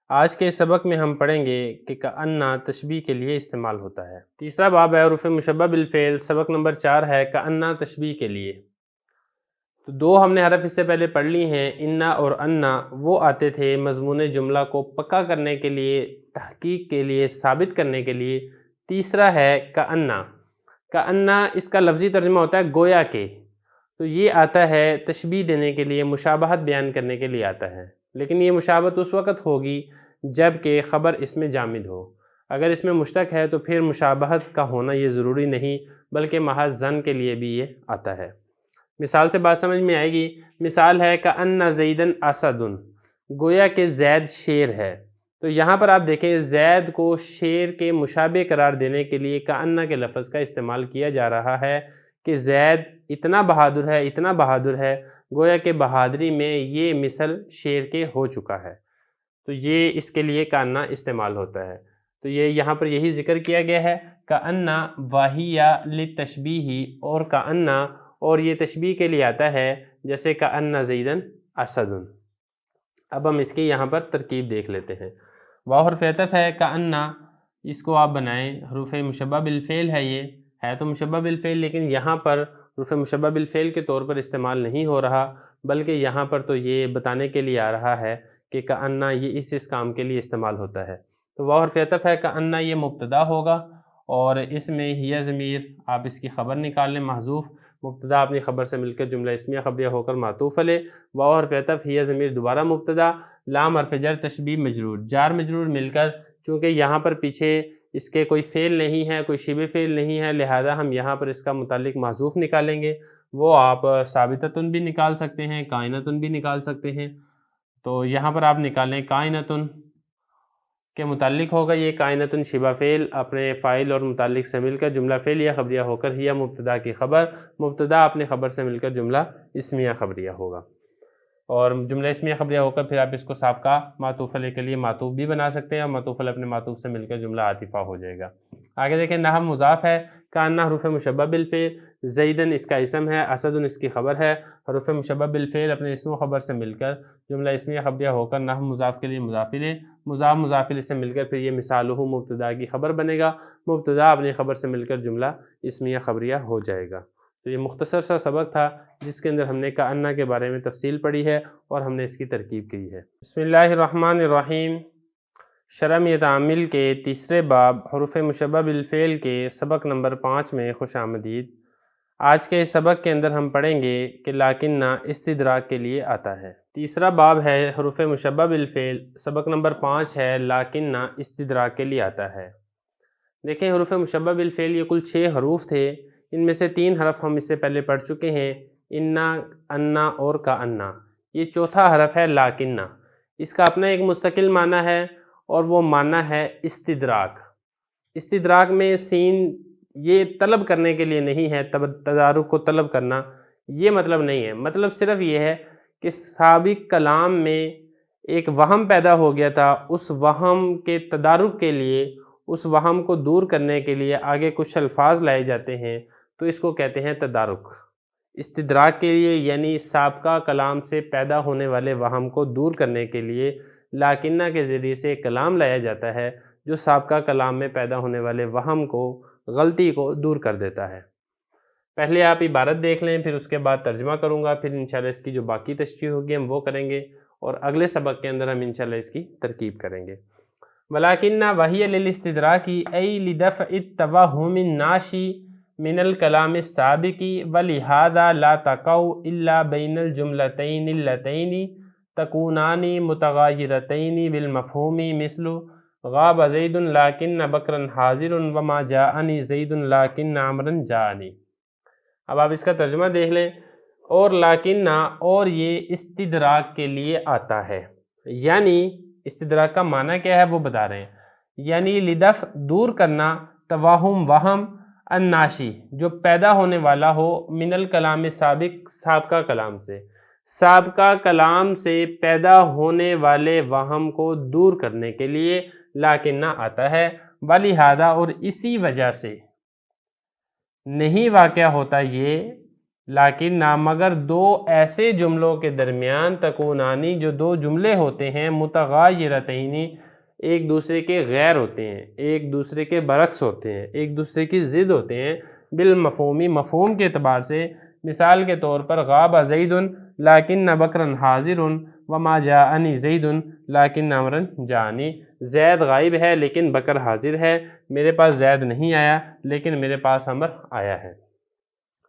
آج کے سبق میں ہم پڑھیں گے کہ کأنہ تشبیہ کے لیے استعمال ہوتا ہے۔ تیسرا باب ہے حروف مشبہ بالفعل، سبق نمبر 4 ہے کأنہ تشبیہ کے لیے۔ تو 2 ہم نے حرف اس سے پہلے پڑھ لی ہیں، انا اور انا، وہ آتے تھے مضمون جملہ کو پکا کرنے کے لیے، تحقیق کے لیے، ثابت کرنے کے لیے۔ تیسرا ہے کأنہ، کأنہ اس کا لفظی ترجمہ ہوتا ہے گویا کہ، تو یہ آتا ہے تشبیہ دینے کے لیے، مشابہت بیان کرنے کے لیے آتا ہے، لیکن یہ مشابہت اس وقت ہوگی جب کہ خبر اس میں جامد ہو۔ اگر اس میں مشتق ہے تو پھر مشابہت کا ہونا یہ ضروری نہیں، بلکہ محض ظن کے لیے بھی یہ آتا ہے۔ مثال سے بات سمجھ میں آئے گی، مثال ہے کأن زیدن اسد، گویا کہ زید شیر ہے۔ تو یہاں پر آپ دیکھیں زید کو شیر کے مشابہ قرار دینے کے لیے کأن کے لفظ کا استعمال کیا جا رہا ہے کہ زید اتنا بہادر ہے گویا کہ بہادری میں یہ مثل شیر کے ہو چکا ہے، تو یہ اس کے لیے کأن استعمال ہوتا ہے۔ تو یہ یہاں پر یہی ذکر کیا گیا ہے کأن واہیہ للتشبیہ، اور کأن اور یہ تشبیہ کے لیے آتا ہے جیسے کأن زیدن اسد۔ اب ہم اس کی یہاں پر ترکیب دیکھ لیتے ہیں۔ واو حرف عطف ہے، کأن اس کو آپ بنائیں حروف مشبہ بالفعل ہے، یہ ہے تو مشبہ بالفعل لیکن یہاں پر حروف مشبہ بالفعل کے طور پر استعمال نہیں ہو رہا، بلکہ یہاں پر تو یہ بتانے کے لیے آ رہا ہے کہ کأن یہ اس کام کے لیے استعمال ہوتا ہے۔ تو واو حرف عطف ہے، کأن یہ مبتدا ہوگا اور اس میں ہی ضمیر آپ اس کی خبر نکال لیں محذوف، مبتدا اپنی خبر سے مل کر جملہ اسمیہ خبریہ ہو کر معطوف علیہ، واو حرف عطف ہی ضمیر دوبارہ مبتدا، لام حرف جر تشبیہ مجرور، جار مجرور مل کر، چونکہ یہاں پر پیچھے اس کے کوئی فعل نہیں ہے، کوئی شبہ فعل نہیں ہے، لہذا ہم یہاں پر اس کا متعلق محذوف نکالیں گے، وہ آپ ثابتۃن بھی نکال سکتے ہیں، کائنۃن بھی نکال سکتے ہیں۔ تو یہاں پر آپ نکالیں کائنۃن کے متعلق ہوگا یہ کائنۃن شبہ فعل اپنے فاعل اور متعلق سے مل کر جملہ فعلیہ خبریہ ہو کر ہی مبتدا کی خبر، مبتدا اپنی خبر سے مل کر جملہ اسمیہ خبریہ ہوگا، اور جملہ اسمیہ خبریہ ہو کر پھر آپ اس کو سابقہ معطوف علیہ کے لیے معطوف بھی بنا سکتے ہیں، اور معطوف علیہ اپنے معطوف سے مل کر جملہ عاطفہ ہو جائے گا۔ آگے دیکھیں نحو مضاف ہے، کأن حروف مشبہ بالفعل، زیدن اس کا اسم ہے، اسد اس کی خبر ہے، حروف مشبہ بالفعل اپنے اسم و خبر سے مل کر جملہ اسمیہ خبریہ ہو کر نحو مضاف کے لیے مضاف الیہ، مضاف الیہ سے مل کر پھر یہ مثالہ مبتدا کی خبر بنے گا، مبتدا اپنی خبر سے مل کر جملہ اسمیہ خبریہ ہو جائے گا۔ تو یہ مختصر سا سبق تھا جس کے اندر ہم نے کأن کے بارے میں تفصیل پڑھی ہے اور ہم نے اس کی ترکیب کی ہے۔ بسم اللہ الرحمن الرحیم۔ شرم تعمیل کے تیسرے باب حروف مشبہ بالفعل کے سبق نمبر 5 میں خوش آمدید۔ آج کے اس سبق کے اندر ہم پڑھیں گے کہ لاکنہ استدراک کے لیے آتا ہے۔ تیسرا باب ہے حروف مشبہ بالفعل، سبق نمبر 5 ہے لاکنہ استدراک کے لیے آتا ہے۔ دیکھیں حروف مشبہ بالفعل یہ کل 6 حروف تھے، ان میں سے 3 حرف ہم اس سے پہلے پڑھ چکے ہیں، انا، انا اور کأن۔ یہ چوتھا حرف ہے لاکنہ، اس کا اپنا ایک مستقل معنی ہے اور وہ معنی ہے استدراک۔ استدراک میں سین یہ طلب کرنے کے لیے نہیں ہے، تدارک کو طلب کرنا یہ مطلب نہیں ہے، مطلب صرف یہ ہے کہ سابق کلام میں ایک وہم پیدا ہو گیا تھا، اس وہم کے تدارک کے لیے، اس وہم کو دور کرنے کے لیے آگے کچھ الفاظ لائے جاتے ہیں، تو اس کو کہتے ہیں تدارک۔ استدراک کے لیے یعنی سابقہ کلام سے پیدا ہونے والے وہم کو دور کرنے کے لیے لاکنہ کے ذریعے سے ایک کلام لایا جاتا ہے جو سابقہ کلام میں پیدا ہونے والے وہم کو، غلطی کو دور کر دیتا ہے۔ پہلے آپ عبارت دیکھ لیں، پھر اس کے بعد ترجمہ کروں گا، پھر انشاءاللہ اس کی جو باقی تشریح ہوگی ہم وہ کریں گے، اور اگلے سبق کے اندر ہم انشاءاللہ اس کی ترکیب کریں گے۔ وَلَٰكِنَّ وَهِيَ لِلِاسْتِدْرَاكِ أَيْ لِدَفْعِ التَّوَهُّمِ النَّاشِئِ مِنَ الْكَلَامِ السَّابِقِ وَلِهَٰذَا لَا تَقَعُ إِلَّا بَيْنَ الْجُمْلَتَيْنِ اللَّتَيْنِ تَكُونَانِ مُتَغَايِرَتَيْنِ بِالْمَفْهُومِ مِثْلُ غَابَ زَيْدٌ لَٰكِنَّ بَكْرًا حَاضِرٌ وَمَا جَاءَنِي زَيْدٌ لَٰكِنَّ عَمْرًا جَاءَنِي۔ اب آپ اس کا ترجمہ دیکھ لیں، اور لاکنہ اور یہ استدراک کے لیے آتا ہے، یعنی استدراک کا معنی کیا ہے وہ بتا رہے ہیں، یعنی لدفع دور کرنا، توہم وہم، الناشی جو پیدا ہونے والا ہو، من الکلام سابق سابقہ کلام سے، سابقہ کلام سے پیدا ہونے والے وہم کو دور کرنے کے لیے لاکنہ آتا ہے، ولہذا اور اسی وجہ سے نہیں واقع ہوتا یہ لاکنہ مگر 2 ایسے جملوں کے درمیان تکونانی جو 2 جملے ہوتے ہیں، متغایرتینی ایک دوسرے کے غیر ہوتے ہیں، ایک دوسرے کے برعکس ہوتے ہیں، ایک دوسرے کی ضد ہوتے ہیں، بالمفہومی مفہوم کے اعتبار سے۔ مثال کے طور پر غاب زید لیکن بکرن حاضر وما جاءنی زید لیکن عمرن جاءنی، زید غائب ہے لیکن بکر حاضر ہے، میرے پاس زید نہیں آیا لیکن میرے پاس عمر آیا ہے۔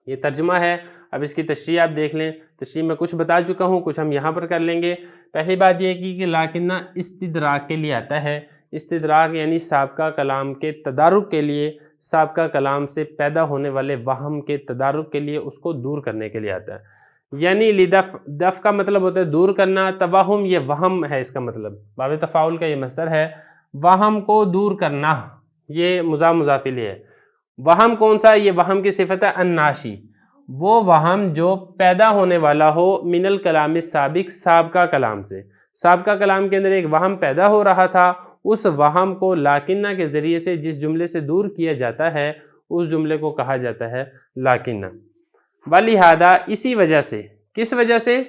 یہ ترجمہ ہے۔ اب اس کی تشریح آپ دیکھ لیں، تشریح میں کچھ بتا چکا ہوں، کچھ ہم یہاں پر کر لیں گے۔ پہلی بات یہ کہ لاکنہ استدراک کے لیے آتا ہے، استدراک یعنی سابقہ کلام کے تدارک کے لیے، سابقہ کلام سے پیدا ہونے والے وہم کے تدارک کے لیے، اس کو دور کرنے کے لیے آتا ہے۔ یعنی لدف، دف کا مطلب ہوتا ہے دور کرنا، توہم یہ وہم ہے، اس کا مطلب باب تفاعل کا یہ مصدر ہے، وہم کو دور کرنا، یہ مضاف مضاف الیہ ہے۔ وہم کون سا؟ یہ وہم کی صفت ہے الناشی، وہ وہم جو پیدا ہونے والا ہو من الکلام السابق، سابقہ کلام سے، سابقہ کلام کے اندر ایک وہم پیدا ہو رہا تھا، اس وہم کو لاکنہ کے ذریعے سے جس جملے سے دور کیا جاتا ہے اس جملے کو کہا جاتا ہے لاکنہ۔ ولہذا اسی وجہ سے، کس وجہ سے؟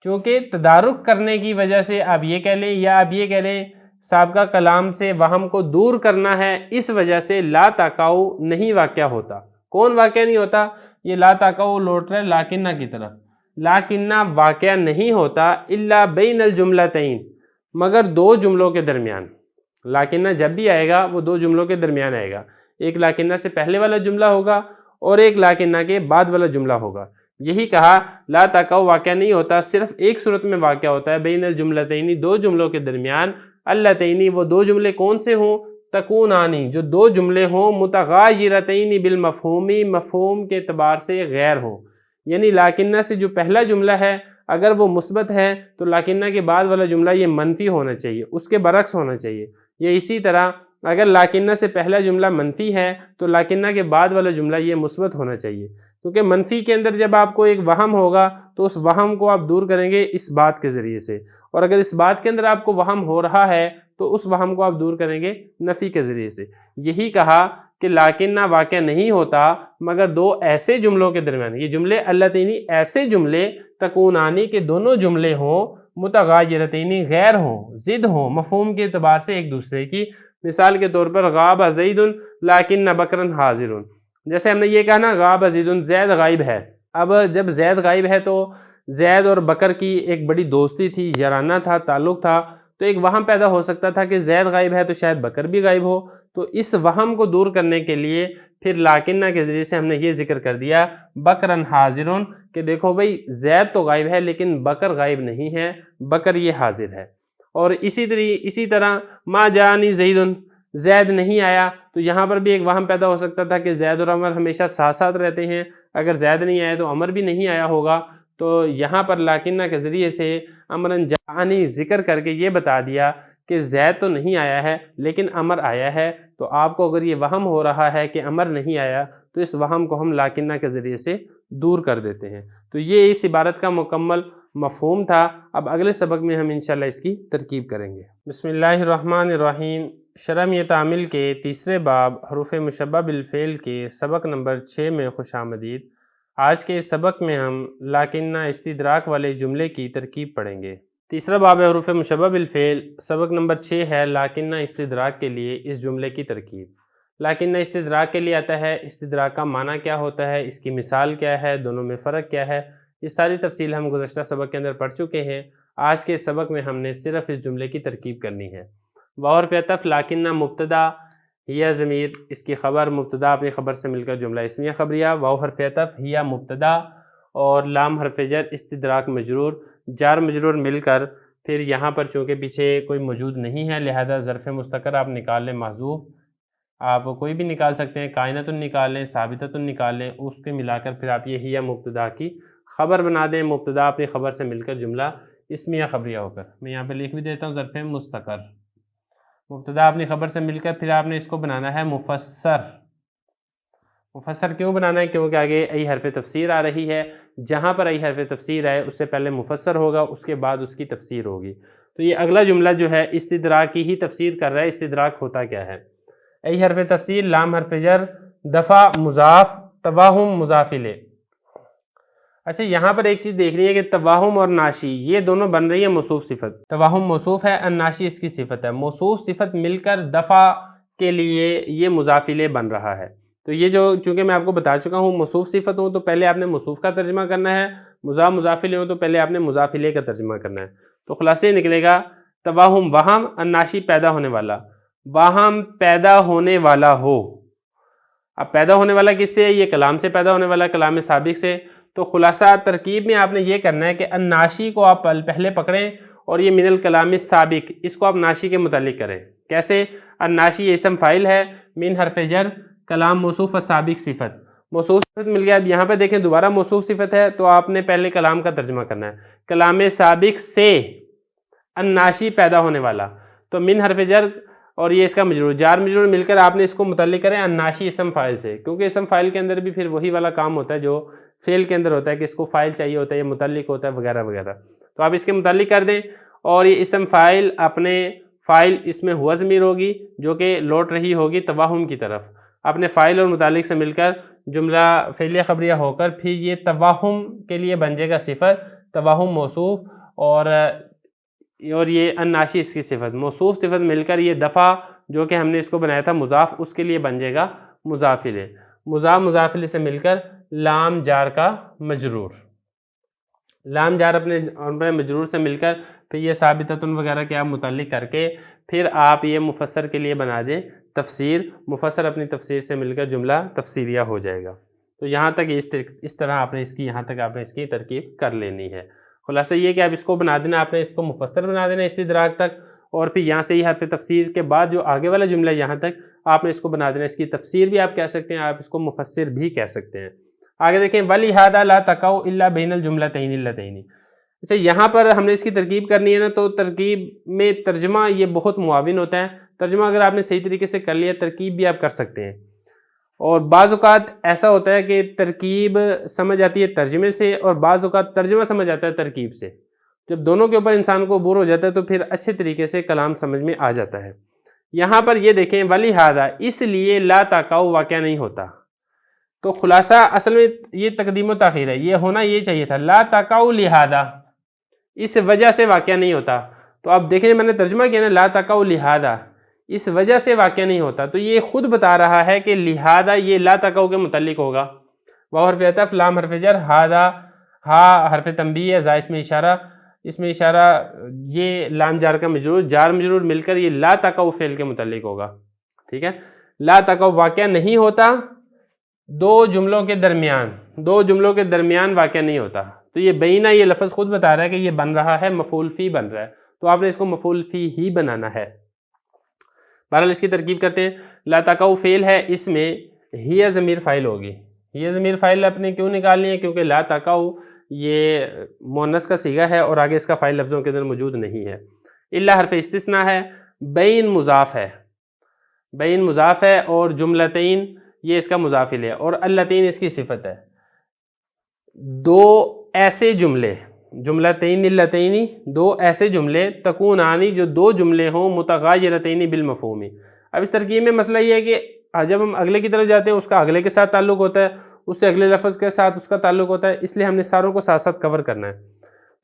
چونکہ تدارک کرنے کی وجہ سے آپ یہ کہہ لیں یا آپ یہ کہہ لیں سابقہ کلام سے وہم کو دور کرنا ہے، اس وجہ سے لا تقعوا نہیں واقع ہوتا۔ کون واقع نہیں ہوتا؟ یہ لا تقعوا لوٹ رہے لاکنہ کی طرف، لاکنہ واقع نہیں ہوتا الا بین الجملتین، مگر دو جملوں کے درمیان۔ لاکنہ جب بھی آئے گا وہ دو جملوں کے درمیان آئے گا، ایک لاکنہ سے پہلے والا جملہ ہوگا اور ایک لاکنہ کے بعد والا جملہ ہوگا۔ یہی کہا لا تقعوا واقع نہیں ہوتا، صرف ایک صورت میں واقع ہوتا ہے، بین الجملتین، دو جملوں کے درمیان، اللتین، وہ دو جملے کون سے ہوں؟ تکونانی، جو دو جملے ہوں، متغایرتین بالمفہومی، مفہوم کے اعتبار سے غیر ہوں۔ یعنی لاکنہ سے جو پہلا جملہ ہے اگر وہ مثبت ہے تو لاکنہ کے بعد والا جملہ یہ منفی ہونا چاہیے، اس کے برعکس ہونا چاہیے۔ یہ اسی طرح اگر لاکنہ سے پہلا جملہ منفی ہے تو لاکنہ کے بعد والا جملہ یہ مثبت ہونا چاہیے، کیونکہ منفی کے اندر جب آپ کو ایک وہم ہوگا تو اس وہم کو آپ دور کریں گے اس بات کے ذریعے سے، اور اگر اس بات کے اندر آپ کو وہم ہو رہا ہے تو اس وہم کو آپ دور کریں گے نفی کے ذریعے سے۔ یہی کہا کہ لاکنہ واقع نہیں ہوتا مگر دو ایسے جملوں کے درمیان، یہ جملے اللتینی ایسے جملے تکونانی کے دونوں جملے ہوں، متغایرتینی غیر ہوں، ضد ہوں مفہوم کے اعتبار سے ایک دوسرے کی۔ مثال کے طور پر غاب زید لیکن بکرن حاضر، جیسے ہم نے یہ کہا نا غاب زید، زید غائب ہے۔ اب جب زید غائب ہے تو زید اور بکر کی ایک بڑی دوستی تھی، یارانہ تھا، تعلق تھا، تو ایک وہم پیدا ہو سکتا تھا کہ زید غائب ہے تو شاید بکر بھی غائب ہو، تو اس وہم کو دور کرنے کے لیے پھر لاکنہ کے ذریعے سے ہم نے یہ ذکر کر دیا بکرن حاضرن، کہ دیکھو بھئی زید تو غائب ہے لیکن بکر غائب نہیں ہے، بکر یہ حاضر ہے۔ اور اسی طرح ما جانی زیدن، زید نہیں آیا، تو یہاں پر بھی ایک وہم پیدا ہو سکتا تھا کہ زید اور عمر ہمیشہ ساتھ ساتھ رہتے ہیں، اگر زید نہیں آیا تو عمر بھی نہیں آیا ہوگا، تو یہاں پر لاکنہ کے ذریعے سے امرن جانی ذکر کر کے یہ بتا دیا کہ زید تو نہیں آیا ہے لیکن عمر آیا ہے، تو آپ کو اگر یہ وہم ہو رہا ہے کہ عمر نہیں آیا تو اس وہم کو ہم لاکنہ کے ذریعے سے دور کر دیتے ہیں۔ تو یہ اس عبارت کا مکمل مفہوم تھا۔ اب اگلے سبق میں ہم انشاءاللہ اس کی ترکیب کریں گے۔ بسم اللہ الرحمن الرحیم۔ شرح تعمیل کے تیسرے باب حروف مشبہ بالفعل کے سبق نمبر 6 میں خوش آمدید۔ آج کے اس سبق میں ہم لاکنہ استدراک والے جملے کی ترکیب پڑھیں گے۔ تیسرا باب ہے حروف مشبہ بالفعل، سبق نمبر 6 ہے لاکنہ استدراک کے لیے اس جملے کی ترکیب۔ لاکنہ استدراک کے لیے آتا ہے، استدراک کا معنی کیا ہوتا ہے، اس کی مثال کیا ہے، دونوں میں فرق کیا ہے، یہ ساری تفصیل ہم گزشتہ سبق کے اندر پڑھ چکے ہیں۔ آج کے اس سبق میں ہم نے صرف اس جملے کی ترکیب کرنی ہے۔ وحرف عطف لاکنہ مبتدا ہیا ضمیر، اس کی خبر مبتدا اپنی خبر سے مل کر جملہ اسمیہ خبریہ، واو حرف عطف ہیا مبتدا اور لام حرف جر استدراک مجرور، جار مجرور مل کر پھر یہاں پر چونکہ پیچھے کوئی موجود نہیں ہے لہذا ظرف مستقر آپ نکال لیں محذوف، آپ کوئی بھی نکال سکتے ہیں، کائنۃ نکال لیں، ثابتۃ نکال لیں، اس کے ملا کر پھر آپ یہ ہیا مبتدا کی خبر بنا دیں، مبتدا اپنی خبر سے مل کر جملہ اسمیہ خبریہ ہو کر۔ میں یہاں پہ لکھ بھی دیتا ہوں ظرف مستقر، مبتدا اپنی خبر سے مل کر پھر آپ نے اس کو بنانا ہے مفسر۔ مفسر کیوں بنانا ہے؟ کیونکہ آگے ای حرف تفسیر آ رہی ہے، جہاں پر ای حرف تفسیر آئے اس سے پہلے مفسر ہوگا، اس کے بعد اس کی تفسیر ہوگی۔ تو یہ اگلا جملہ جو ہے استدراک کی ہی تفسیر کر رہا ہے۔ استدراک ہوتا کیا ہے؟ ای حرف تفسیر، لام حرف جر، دفع مضاف، تواہم مضاف الیہ۔ اچھا یہاں پر ایک چیز دیکھنی ہے کہ تواہم اور ناشی یہ دونوں بن رہی ہے موصوف صفت، تواہم موصوف ہے، الناشی اس کی صفت ہے، موصوف صفت مل کر دفع کے لیے یہ مضاف الیہ بن رہا ہے۔ تو یہ جو چونکہ میں آپ کو بتا چکا ہوں موصوف صفت ہوں تو پہلے آپ نے موصوف کا ترجمہ کرنا ہے، مضاف مضاف الیہ ہوں تو پہلے آپ نے مضاف الیہ کا ترجمہ کرنا ہے۔ تو خلاصے نکلے گا تواہم وہم، الناشی پیدا ہونے والا، وہم پیدا ہونے والا ہو۔ اب پیدا ہونے والا کس سے ہے؟ یہ کلام سے پیدا ہونے والا، کلام سابق سے۔ تو خلاصہ ترکیب میں آپ نے یہ کرنا ہے کہ الناشی کو آپ پہلے پکڑیں اور یہ من الکلام السابق اس کو آپ ناشی کے متعلق کریں۔ کیسے؟ الناشی اسم فاعل ہے، من حرف جر، کلام موصوف سابق صفت، موصوف صفت مل گیا. اب یہاں پہ دیکھیں دوبارہ موصوف صفت ہے تو آپ نے پہلے کلام کا ترجمہ کرنا ہے. کلام سابق سے الناشی پیدا ہونے والا, تو من حرف جر اور یہ اس کا مجرور, جار مجرور مل کر آپ نے اس کو متعلق کریں الناشی اسم فاعل سے, کیونکہ اسم فاعل کے اندر بھی پھر وہی والا کام ہوتا ہے جو فعل کے اندر ہوتا ہے کہ اس کو فاعل چاہیے ہوتا ہے یا متعلق ہوتا ہے وغیرہ وغیرہ. تو آپ اس کے متعلق کر دیں اور یہ اسم فاعل اپنے فاعل اس میں ہوا ضمیر ہوگی جو کہ لوٹ رہی ہوگی توہم کی طرف, اپنے فاعل اور متعلق سے مل کر جملہ فعلیہ خبریہ ہو کر پھر یہ توہم کے لیے بن جائے گا صفت, توہم موصوف, اور یہ الناشی اس کی صفت. موصوف صفت مل کر یہ دفع جو کہ ہم نے اس کو بنایا تھا مضاف, اس کے لیے بن جائے گا مضاف الیہ. مضاف مضاف الیہ سے مل کر لام جار کا مجرور, لام جار اپنے مجرور سے مل کر پھر یہ ثابتۃ وغیرہ کے آپ متعلق کر کے پھر آپ یہ مفسر کے لیے بنا دیں تفسیر, مفسر اپنی تفسیر سے مل کر جملہ تفسیریہ ہو جائے گا. تو یہاں تک اس طرح آپ نے اس کی ترکیب کر لینی ہے. خلاصہ یہ کہ آپ اس کو بنا دینا, آپ نے اس کو مفسر بنا دینا استدراک تک, اور پھر یہاں سے ہی حرف تفسیر کے بعد جو آگے والا جملہ یہاں تک آپ نے اس کو بنا دینا. اس کی تفسیر بھی آپ کہہ سکتے ہیں, آپ اس کو مفسر بھی کہہ سکتے ہیں. آگے دیکھیں وَلِهَذَا لَا تَقَعُ إِلَّا بَيْنَ الْجُمْلَتَيْنِ اللَّتَيْنِ. اچھا یہاں پر ہم نے اس کی ترکیب کرنی ہے نا, تو ترکیب میں ترجمہ یہ بہت معاون ہوتا ہے. ترجمہ اگر آپ نے صحیح طریقے سے کر لیا ترکیب بھی آپ کر سکتے ہیں. اور بعض اوقات ایسا ہوتا ہے کہ ترکیب سمجھ آتی ہے ترجمے سے اور بعض اوقات ترجمہ سمجھ آتا ہے ترکیب سے. جب دونوں کے اوپر انسان کو عبور ہو جاتا ہے تو پھر اچھے طریقے سے کلام سمجھ میں آ جاتا ہے. یہاں پر یہ دیکھیں وَلِهَذَا, اس لیے لا تقعوا واقعہ نہیں ہوتا. تو خلاصہ اصل میں یہ تقدیم و تاخیر ہے, یہ ہونا یہ چاہیے تھا لا تقعوا لہذا, اس وجہ سے واقعہ نہیں ہوتا. تو اب دیکھیں میں نے ترجمہ کیا نا لا تقعوا لہذا, اس وجہ سے واقعہ نہیں ہوتا, تو یہ خود بتا رہا ہے کہ لہذا یہ لا تقعوا کے متعلق ہوگا. واو حرف عطف, لام حرف جر, ہذا ہا حرف تنبیہ ہے, زا اس میں اشارہ یہ لام جار کا مجرور, جار مجرور مل کر یہ لا تقعوا فعل کے متعلق ہوگا. ٹھیک ہے, لا تقعوا واقعہ نہیں ہوتا دو جملوں کے درمیان واقعہ نہیں ہوتا. تو یہ بینہ یہ لفظ خود بتا رہا ہے کہ یہ بن رہا ہے مفعول فی بن رہا ہے, تو آپ نے اس کو مفعول فی ہی بنانا ہے. بہرحال اس کی ترکیب کرتے ہیں. لا تقعوا فعل ہے, اس میں ہی ضمیر فاعل ہوگی. یہ ضمیر فاعل اپنے کیوں نکالنی ہے, کیونکہ لا تقعوا یہ مؤنث کا صیغہ ہے اور آگے اس کا فاعل لفظوں کے اندر موجود نہیں ہے. الا حرف استثناء ہے, بین مضاف ہے اور جملتین یہ اس کا مضاف الیہ اور اللتین اس کی صفت ہے. دو ایسے جملے, جملتین اللتین, دو ایسے جملے تکونانی جو دو جملے ہوں متغایرتین بالمفہوم. اب اس ترکیب میں مسئلہ یہ ہے کہ جب ہم اگلے کی طرف جاتے ہیں اس کا اگلے کے ساتھ تعلق ہوتا ہے, اس سے اگلے لفظ کے ساتھ اس کا تعلق ہوتا ہے, اس لیے ہم نے ساروں کو ساتھ ساتھ کور کرنا ہے.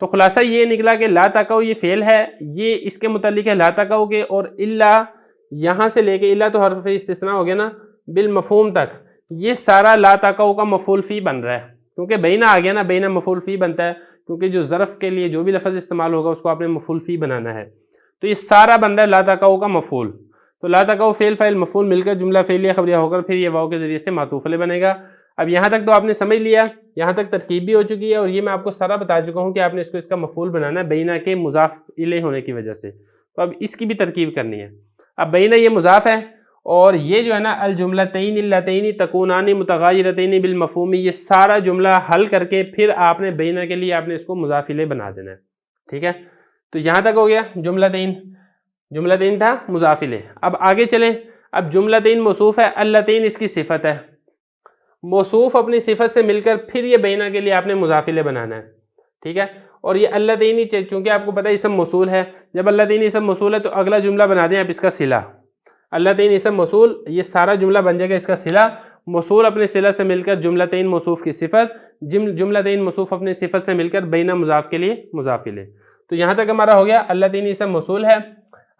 تو خلاصہ یہ نکلا کہ لا تقعوا یہ فعل ہے, یہ اس کے متعلق ہے لا تقعوا کے, اور الا یہاں سے لے کے الا تو حرف استثناء ہو گیا نا بالمفہوم تک, یہ سارا لا تقعوا کا مفعول فی بن رہا ہے, کیونکہ بینہ آ گیا نا, بینہ مفعول فی بنتا ہے, کیونکہ جو ظرف کے لیے جو بھی لفظ استعمال ہوگا اس کو آپ نے مفعول فی بنانا ہے. تو یہ سارا بن رہا ہے لا تقعوا کا مفعول. تو لا تقعوا فعل فاعل مفعول مل کر جملہ فعلیہ خبریہ ہو کر پھر یہ واو کے ذریعے سے معطوف علیہ بنے گا. اب یہاں تک تو آپ نے سمجھ لیا, یہاں تک ترکیب بھی ہو چکی ہے, اور یہ میں آپ کو سارا بتا چکا ہوں کہ آپ نے اس کا مفعول بنانا ہے بینہ کے مضاف الیہ ہونے کی وجہ سے. تو اب اس کی بھی ترکیب کرنی ہے. اب بینہ یہ مضاف ہے, اور یہ جو ہے نا الجملتین اللتین تکونان متغایرتین بالمفہوم, یہ سارا جملہ حل کر کے پھر آپ نے بینہ کے لیے آپ نے اس کو مضاف الیہ بنا دینا ہے. ٹھیک ہے, تو یہاں تک ہو گیا جملتین تھا مضاف الیہ. اب آگے چلیں. اب جملتین موصوف ہے, اللتین اس کی صفت ہے. موصوف اپنی صفت سے مل کر پھر یہ بینہ کے لیے آپ نے مضاف الیہ بنانا ہے. ٹھیک ہے, اور یہ اللتین چونکہ آپ کو پتہ ہے اسم موصول ہے, جب اللتین اسم موصول ہے تو اگلا جملہ بنا دیں آپ اس کا صلہ. اللتین اسم موصول, یہ سارا جملہ بن جائے گا اس کا صلہ. موصول اپنے صلہ سے مل کر جملتین موصوف کی صفت, جملتین موصوف اپنی صفت سے مل کر بینہ مضاف کے لیے مضاف الیہ. تو یہاں تک ہمارا ہو گیا اللتین اسم موصول ہے.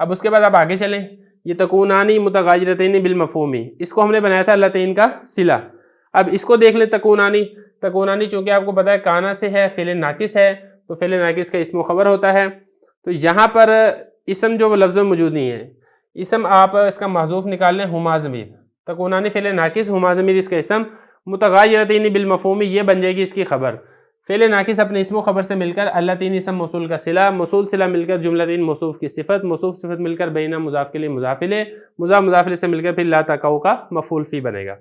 اب اس کے بعد آپ آگے چلیں. یہ تکونانی متغایرتین بالمفہومی, اس کو ہم نے بنایا تھا اللتین کا صلہ. اب اس کو دیکھ لیں. تکونانی چونکہ آپ کو پتہ ہے کانا سے ہے, فعل ناقص ہے, تو فعل ناقص کا اسم و خبر ہوتا ہے. تو یہاں پر اسم جو لفظ میں موجود نہیں ہے, اسم آپ اس کا محذوف نکال لیں ہما ضمیر. تکونانی فعل ناقص, ہما ضمیر اس کا اسم, متغایرتین بالمفہومی یہ بن جائے گی اس کی خبر. فعل ناقص اپنے اسم و خبر سے مل کر اللتین اسم موصول کا صلہ, موصول صلہ مل کر جملتین موصوف کی صفت, موصوف صفت مل کر بینہ مضاف کے لیے مضاف الیہ, مضاف الیہ سے مل کر پھر لا تقعوا کا مفعول فی بنے گا.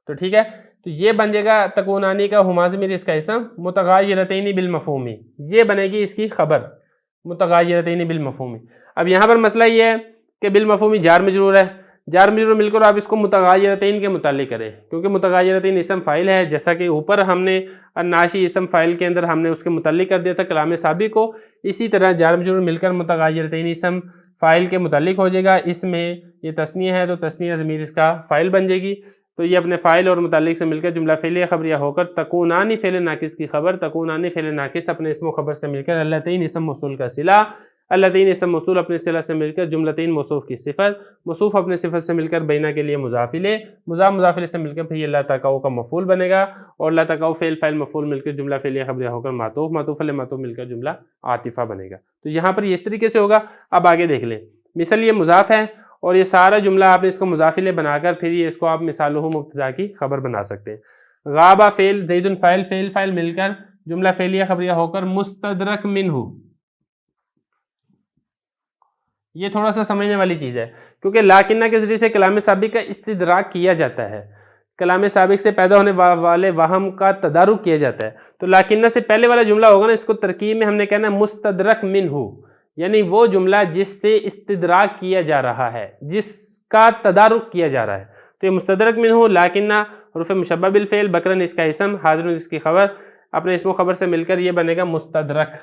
تو ٹھیک ہے, تو یہ بن جائے گا تکونانی کا ہما ضمیر اس کا اسم متغایرتین بالمفہومی، یہ بنے گی اس کی خبر متغایرتین بالمفہومی۔ اب یہاں پر مسئلہ یہ ہے کہ بالمفہومی جار مجرور ہے، جار مجرور مل کر آپ اس کو متغایرتین کے متعلق کریں، کیونکہ متغایرتین اسم فاعل ہے، جیسا کہ اوپر ہم نے الناشی اسم فاعل کے اندر ہم نے اس کے متعلق کر دیا تھا کلام سابق کو، اسی طرح جار مجرور مل کر متغایرتین اسم فاعل کے متعلق ہو جائے گا۔ اس میں یہ تثنیہ ہے تو تثنیہ ضمیر اس کا فاعل بن جائے گی، تو یہ اپنے فاعل اور متعلق سے مل کر جملہ فعلیہ خبریہ ہو کر تکونانی فعل ناقص کی خبر، تکونانی فعل ناقص اپنے اسم و خبر سے مل کر اللتین اسم موصول کا صلہ، اللتین اسم موصول اپنے صلہ سے مل کر جملتین موصوف کی صفت، موصوف اپنے صفت سے مل کر بینہ کے لیے مضاف الیہ، مضاف مضاف الیہ سے مل کر پھر یہ لا تقع کا مفعول بنے گا، اور لا تقع فعل فاعل مفعول مل کر جملہ فعلیہ خبریہ ہو کر معطوف، معطوف علیہ معطوف مل کر جملہ عاطفہ بنے گا۔ تو یہاں پر یہ اس طریقے سے ہوگا۔ اب آگے دیکھ لیں، مثال یہ مضاف ہے اور یہ سارا جملہ آپ نے اس کو مضاف الیہ بنا کر پھر یہ اس کو آپ مثالہ مبتدا کی خبر بنا سکتے ہیں۔ غابہ فعل، زید فاعل، فعل فاعل مل کر جملہ فعلیہ خبریہ ہو کر مستدرک منہ، یہ تھوڑا سا سمجھنے والی چیز ہے، کیونکہ لاکنہ کے ذریعے سے کلام سابق کا استدراک کیا جاتا ہے، کلام سابق سے پیدا ہونے والے وہم کا تدارک کیا جاتا ہے، تو لاکنہ سے پہلے والا جملہ ہوگا نا، اس کو ترکیب میں ہم نے کہنا ہے مستدرک منہ، یعنی وہ جملہ جس سے استدراک کیا جا رہا ہے، جس کا تدارک کیا جا رہا ہے، تو یہ مستدرک منہ لاکنہ حروف مشبہ بالفعل، بکرن اس کا اسم، حاضرن اس کی خبر، اپنے اسم و خبر سے مل کر یہ بنے گا مستدرک۔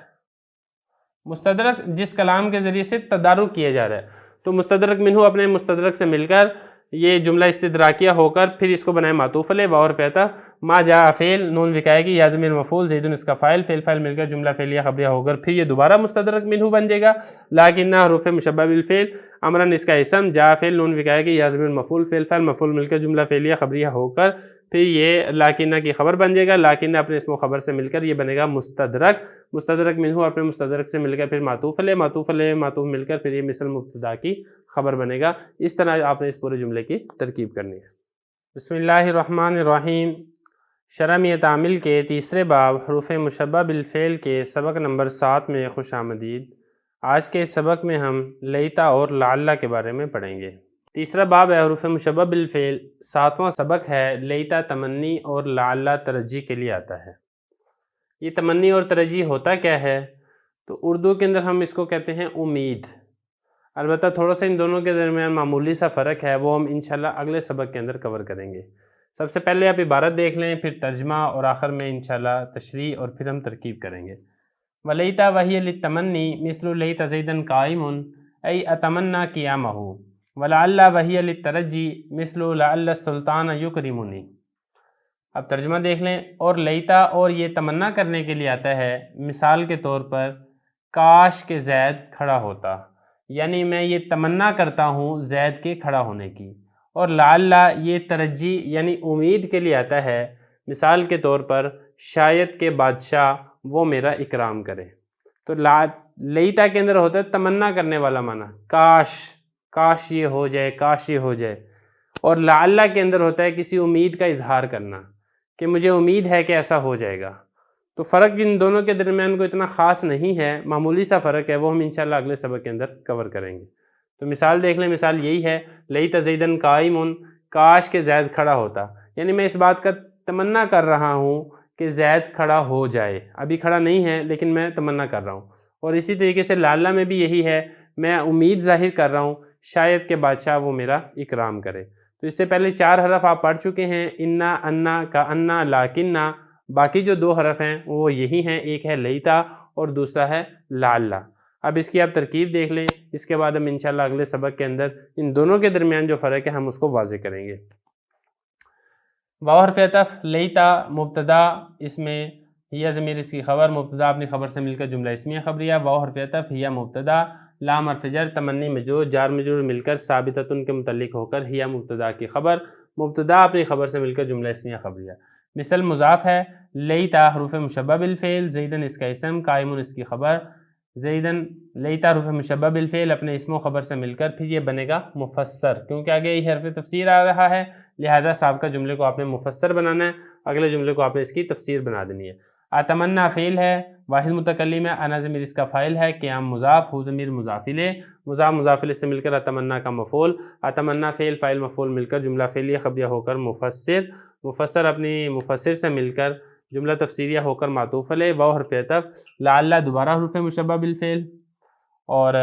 مستدرک جس کلام کے ذریعے سے تدارک کیا جا رہا ہے، تو مستدرک منہ اپنے مستدرک سے مل کر یہ جملہ استدراکیہ ہو کر پھر اس کو بنائے معطوف علیہ، واو اور پیتا ما جاء فعل، نون وقائے گی، یا ضمیر مفعول، زیدن اس کا فاعل، فعل فاعل مل کر جملہ فعلیہ خبریہ ہو کر پھر یہ دوبارہ مستدرک منہ بن جائے گا، لاکنہ حروف مشبہ بالفعل، امرن اس کا اسم، جاء فعل، نون وقائے گی، یا ضمیر مفعول، فعل فاعل مفعول مل کر جملہ فعلیہ خبریہ ہو کر پھر یہ لاکنہ کی خبر بن جائے گا، لاکنہ اپنے اسم و خبر سے مل کر یہ بنے گا مستدرک، مستدرک منہ اپنے مستدرک سے مل کر پھر معطوف علیہ، معطوف علیہ معطوف مل کر پھر یہ مثل مبتدا کی خبر بنے گا۔ اس طرح آپ نے اس پورے جملے کی ترکیب کرنی ہے۔ بسم اللہ الرحمن الرحیم۔ شرح تعمیل کے تیسرے باب حروف مشبہ بالفعل کے سبق نمبر 7 میں خوش آمدید۔ آج کے اس سبق میں ہم لیتا اور لعلہ کے بارے میں پڑھیں گے۔ تیسرا باب ہے حروف مشبہ بالفعل، 7واں سبق ہے لیتا تمنی اور لعلہ ترجی کے لیے آتا ہے۔ یہ تمنی اور ترجی ہوتا کیا ہے؟ تو اردو کے اندر ہم اس کو کہتے ہیں امید، البتہ تھوڑا سا ان دونوں کے درمیان معمولی سا فرق ہے، وہ ہم انشاءاللہ اگلے سبق کے اندر کور کریں گے۔ سب سے پہلے آپ عبارت دیکھ لیں، پھر ترجمہ اور آخر میں انشاءاللہ تشریح اور پھر ہم ترکیب کریں گے۔ ولیتا وہی للتمنی مثل لیتا زیدن قائم ای اتمنی قیامہ، ولعل وہی للترجی مثل لعل السلطان یکرمنی۔ اب ترجمہ دیکھ لیں، اور لیتا اور یہ تمنا کرنے کے لیے آتا ہے، مثال کے طور پر کاش کہ زید کھڑا ہوتا، یعنی میں یہ تمنا کرتا ہوں زید کے کھڑا ہونے کی، اور لعل یہ ترجی یعنی امید کے لیے آتا ہے، مثال کے طور پر شاید کہ بادشاہ وہ میرا اکرام کرے۔ تو لیتا کے اندر ہوتا ہے تمنا کرنے والا معنی، کاش یہ ہو جائے، کاش یہ ہو جائے، اور لعل کے اندر ہوتا ہے کسی امید کا اظہار کرنا کہ مجھے امید ہے کہ ایسا ہو جائے گا۔ تو فرق ان دونوں کے درمیان کوئی اتنا خاص نہیں ہے، معمولی سا فرق ہے، وہ ہم انشاءاللہ اگلے سبق کے اندر کور کریں گے۔ تو مثال دیکھ لیں، مثال یہی ہے لیتا زیدن قائم، کاش کہ زید کھڑا ہوتا، یعنی میں اس بات کا تمنا کر رہا ہوں کہ زید کھڑا ہو جائے، ابھی کھڑا نہیں ہے لیکن میں تمنا کر رہا ہوں۔ اور اسی طریقے سے لعل میں بھی یہی ہے، میں امید ظاہر کر رہا ہوں شاید کہ بادشاہ وہ میرا اکرام کرے۔ تو اس سے پہلے 4 حرف آپ پڑھ چکے ہیں، انا، انا، کا انا، لاکنہ، باقی جو 2 حرف ہیں وہ یہی ہیں، ایک ہے لیتا اور دوسرا ہے لعل۔ اب اس کی آپ ترکیب دیکھ لیں، اس کے بعد ہم انشاءاللہ اگلے سبق کے اندر ان دونوں کے درمیان جو فرق ہے ہم اس کو واضح کریں گے۔ واو حرف عطف، لیتا مبتدا، اس میں ہی ضمیر اس کی خبر، مبتدا اپنی خبر سے مل کر جملہ اسمیہ خبریہ، واو حرف عطف ہی مبتدا، لام حرف جر، تمنی مجرور، جار مجرور مل کر ثابتۃ کے متعلق ہو کر ہی مبتدا کی خبر، مبتدا اپنی خبر سے مل کر جملہ اسمیہ خبریہ۔ مثل مضاف ہے لیتا حروف مشبہ بالفعل، زیدن اس کا اسم، قائم اس کی خبر، زیدن لیتا حروف مشبہ بالفعل اپنے اسم و خبر سے مل کر پھر یہ بنے گا مفسر، کیونکہ آگے یہ حرف تفسیر آ رہا ہے، لہذا سابقہ جملے کو آپ نے مفسر بنانا ہے، اگلے جملے کو آپ نے اس کی تفسیر بنا دینی ہے۔ اتمنا فعل ہے، واحد متکلم ہے، انا ضمیر اس کا فاعل ہے، قیام مضاف، ہو ضمیر مضاف الیہ، مضاف مضاف الیہ سے مل کر اتمنا کا مفعول، اتمنا فعل فاعل مفعول مل کر جملہ فعلیہ خبریہ ہو کر مفسر، مفسر اپنی مفسر سے مل کر جملہ تفسیریہ ہو کر معطوف علیہ، واو حرف عطف، لعل دوبارہ حروف مشبہ بالفعل، اور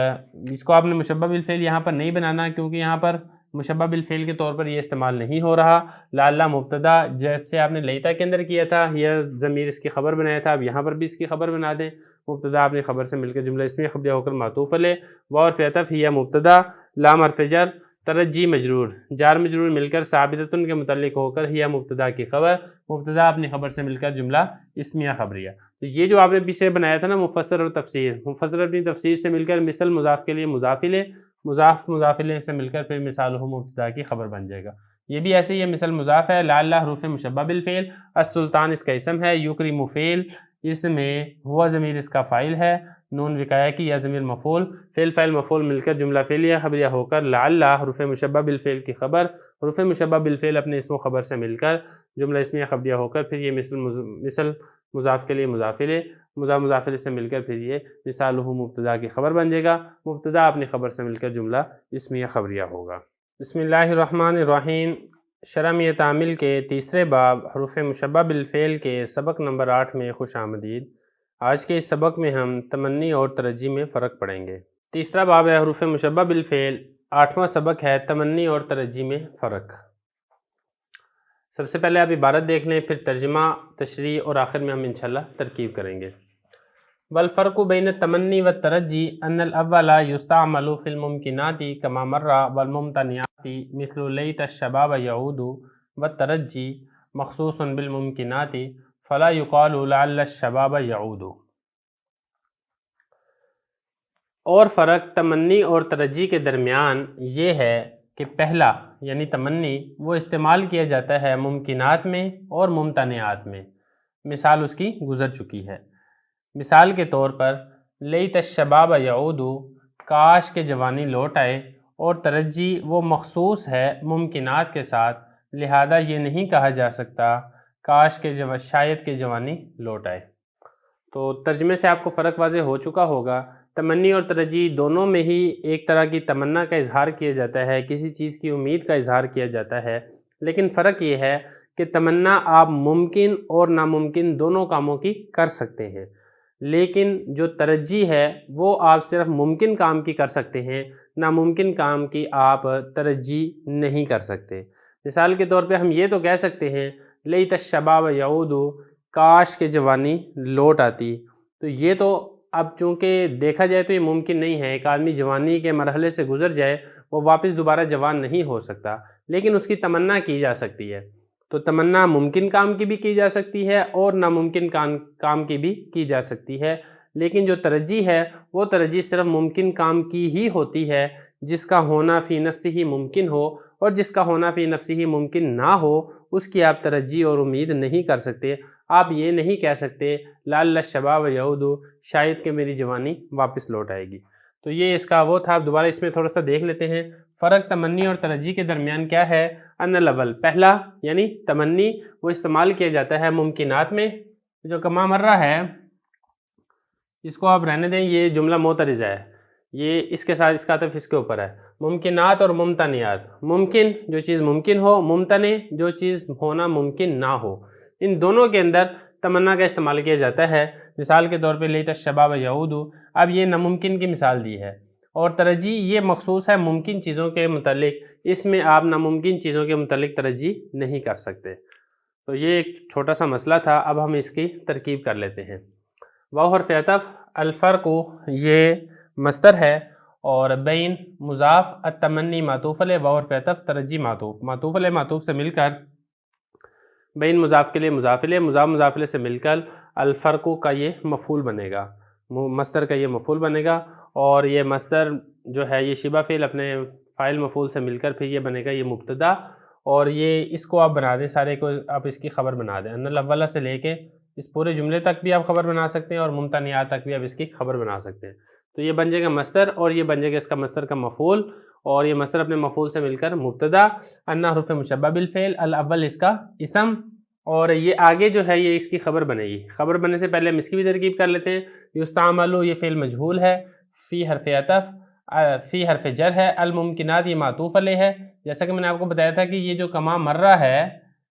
اس کو آپ نے مشبہ بالفعل یہاں پر نہیں بنانا کیونکہ یہاں پر مشبہ بالفعل کے طور پر یہ استعمال نہیں ہو رہا۔ لعل مبتدا جیسے آپ نے لیتا کے اندر کیا تھا، یہ ضمیر اس کی خبر بنایا تھا، اب یہاں پر بھی اس کی خبر بنا دیں۔ مبتدا اپنی خبر سے مل کر جملہ اسمیہ خبریہ ہو کر معطوف علیہ، واو حرف عطف ہی مبتدا، لام حرف جر، ترجی مجرور، جار مجرور مل کر ثابتۃ کے متعلق ہو کر ہی مبتدا کی خبر، مبتدا اپنی خبر سے مل کر جملہ اسمیہ خبریہ۔ تو یہ جو آپ نے پیچھے بنایا تھا نا مفسر اور تفسیر، مفسر اپنی تفسیر سے مل کر مثل مضاف کے لیے مضاف الیہ، مضاف مضاف الیہ سے مل کر پھر مثال مبتدا کی خبر بن جائے گا۔ یہ بھی ایسے ہی ہے، مثل مضاف ہے، لعل حروف مشبہ بالفعل، السلطان اس کا اسم ہے، یکرم فعل، اس میں ہوا ضمیر اس کا فاعل ہے، نون وقایہ کی یا ضمیر مفعول، فعل فاعل مفعول مل کر جملہ فعلیہ خبریہ ہو کر لعل حروف مشبہ بالفعل کی خبر، حروف مشبہ بالفعل اپنے اسم و خبر سے مل کر جملہ اسمیہ خبریہ ہو کر پھر یہ مثل مضاف کے لیے مضاف الیہ، مضاف مضاف الیہ سے مل کر پھر یہ مثالہ مبتدا کی خبر بن جائے گا، مبتدا اپنی خبر سے مل کر جملہ اسمیہ خبریہ ہوگا۔ بسم اللہ الرحمن الرحیم۔ شرح تعمیل کے تیسرے باب حروف مشبہ بالفعل کے سبق نمبر 8 میں خوش آمدید۔ آج کے اس سبق میں ہم تمنی اور ترجی میں فرق پڑھیں گے۔ تیسرا باب ہے حروف مشبہ بالفعل، 8واں سبق ہے تمنی اور ترجی میں فرق۔ سب سے پہلے آپ عبارت دیکھ لیں، پھر ترجمہ، تشریح اور آخر میں ہم انشاءاللہ ترکیب کریں گے۔ والفرق بین التمنی والترجی ان الاول یستعمل فی الممکنات کما مر والممتنعات مثل لیت الشباب یعود، والترجی مخصوص بالممکنات فلا یقال لعل الشباب یعود۔ اور فرق تمنی اور ترجی کے درمیان یہ ہے کہ پہلا یعنی تمنی وہ استعمال کیا جاتا ہے ممکنات میں اور ممتنعات میں، مثال اس کی گزر چکی ہے۔ مثال کے طور پر لیت الشباب یعود، کاش کے جوانی لوٹ آئے، اور ترجی وہ مخصوص ہے ممکنات کے ساتھ، لہذا یہ نہیں کہا جا سکتا کاش کے شاید کے جوانی لوٹ آئے۔ تو ترجمے سے آپ کو فرق واضح ہو چکا ہوگا۔ تمنی اور ترجی دونوں میں ہی ایک طرح کی تمنا کا اظہار کیا جاتا ہے، کسی چیز کی امید کا اظہار کیا جاتا ہے، لیکن فرق یہ ہے کہ تمنا آپ ممکن اور ناممکن دونوں کاموں کی کر سکتے ہیں، لیکن جو ترجی ہے وہ آپ صرف ممکن کام کی کر سکتے ہیں، ناممکن کام کی آپ ترجی نہیں کر سکتے۔ مثال کے طور پہ ہم یہ تو کہہ سکتے ہیں لیت الشباب یعود، کاش کے جوانی لوٹ آتی، تو یہ تو اب چونکہ دیکھا جائے تو یہ ممکن نہیں ہے، ایک آدمی جوانی کے مرحلے سے گزر جائے وہ واپس دوبارہ جوان نہیں ہو سکتا، لیکن اس کی تمنا کی جا سکتی ہے۔ تو تمنا ممکن کام کی بھی کی جا سکتی ہے اور ناممکن کام کی بھی کی جا سکتی ہے، لیکن جو ترجی ہے وہ ترجی صرف ممکن کام کی ہی ہوتی ہے، جس کا ہونا فی نفسہ ہی ممکن ہو، اور جس کا ہونا فی نفسہ ہی ممکن نہ ہو اس کی آپ ترجی اور امید نہیں کر سکتے۔ آپ یہ نہیں کہہ سکتے لعل الشباب یعود، شاید کہ میری جوانی واپس لوٹ آئے گی۔ تو یہ اس کا وہ تھا۔ اب دوبارہ اس میں تھوڑا سا دیکھ لیتے ہیں فرق تمنی اور ترجی کے درمیان کیا ہے۔ ان الاول، پہلا یعنی تمنی وہ استعمال کیا جاتا ہے ممکنات میں، جو کما مرہ ہے اس کو آپ رہنے دیں، یہ جملہ معترض ہے، یہ اس کے ساتھ اس کا عطف اس کے اوپر ہے۔ ممکنات اور ممتنعات، ممکن جو چیز ممکن ہو، ممتنع جو چیز ہونا ممکن نہ ہو، ان دونوں کے اندر تمنا کا استعمال کیا جاتا ہے۔ مثال کے طور پہ لیت الشباب یعود، اب یہ ناممکن کی مثال دی ہے، اور ترجی یہ مخصوص ہے ممکن چیزوں کے متعلق، اس میں آپ ناممکن چیزوں کے متعلق ترجی نہیں کر سکتے۔ تو یہ ایک چھوٹا سا مسئلہ تھا، اب ہم اس کی ترکیب کر لیتے ہیں۔ واو حرف عطف، الفرق یہ مصدر ہے، اور بین مضاف، التمنی معطوف علیہ، واو حرف عطف، ترجی معطوف، معطوف علیہ معطوف سے مل کر بین مضاف کے لیے مضاف علیہ، مضاف مضاف علیہ سے مل کر الفرق کا یہ مفعول بنے گا، مصدر کا یہ مفعول بنے گا، اور یہ مصدر جو ہے یہ شبہ فعل اپنے فاعل مفعول سے مل کر پھر یہ بنے گا یہ مبتدا، اور یہ اس کو آپ بنا دیں، سارے کو آپ اس کی خبر بنا دیں، ان الاول سے لے کے اس پورے جملے تک بھی آپ خبر بنا سکتے ہیں، اور ممتنعات تک بھی آپ اس کی خبر بنا سکتے ہیں۔ تو یہ بن جائے گا مصدر، اور یہ بن جائے گا اس کا مصدر کا مفعول، اور یہ مصدر اپنے مفعول سے مل کر مبتدا، ان حروف مشبہ بالفعل، الاول اس کا اسم، اور یہ آگے جو ہے یہ اس کی خبر بنے گی۔ خبر بننے سے پہلے ہم اس کی بھی ترکیب کر لیتے ہیں۔ یستعمل یہ فعل مجہول ہے، فی حرف عطف، فی حرف جر ہے، الممکنات یہ معطوف علیہ ہے۔ جیسا کہ میں نے آپ کو بتایا تھا کہ یہ جو کما مرہ ہے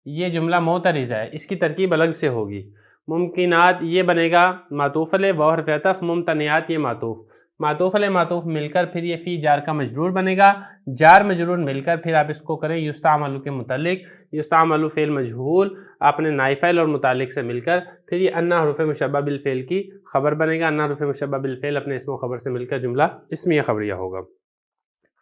یہ جملہ معترض ہے، اس کی ترکیب الگ سے ہوگی۔ ممکنات یہ بنے گا معطوف علیہ و حرف عطف، ممتنعات یہ معطوف علیہ معطوف مل کر پھر یہ فی جار کا مجرور بنے گا، جار مجرور مل کر پھر آپ اس کو کریں یستعمل کے متعلق، یستعمل فعل مجہول اپنے نائب فاعل اور متعلق سے مل کر پھر یہ انا حروف مشبہ بالفعل کی خبر بنے گا، انا حروف مشبہ بالفعل اپنے اسم و خبر سے مل کر جملہ اسمیہ خبریہ ہوگا۔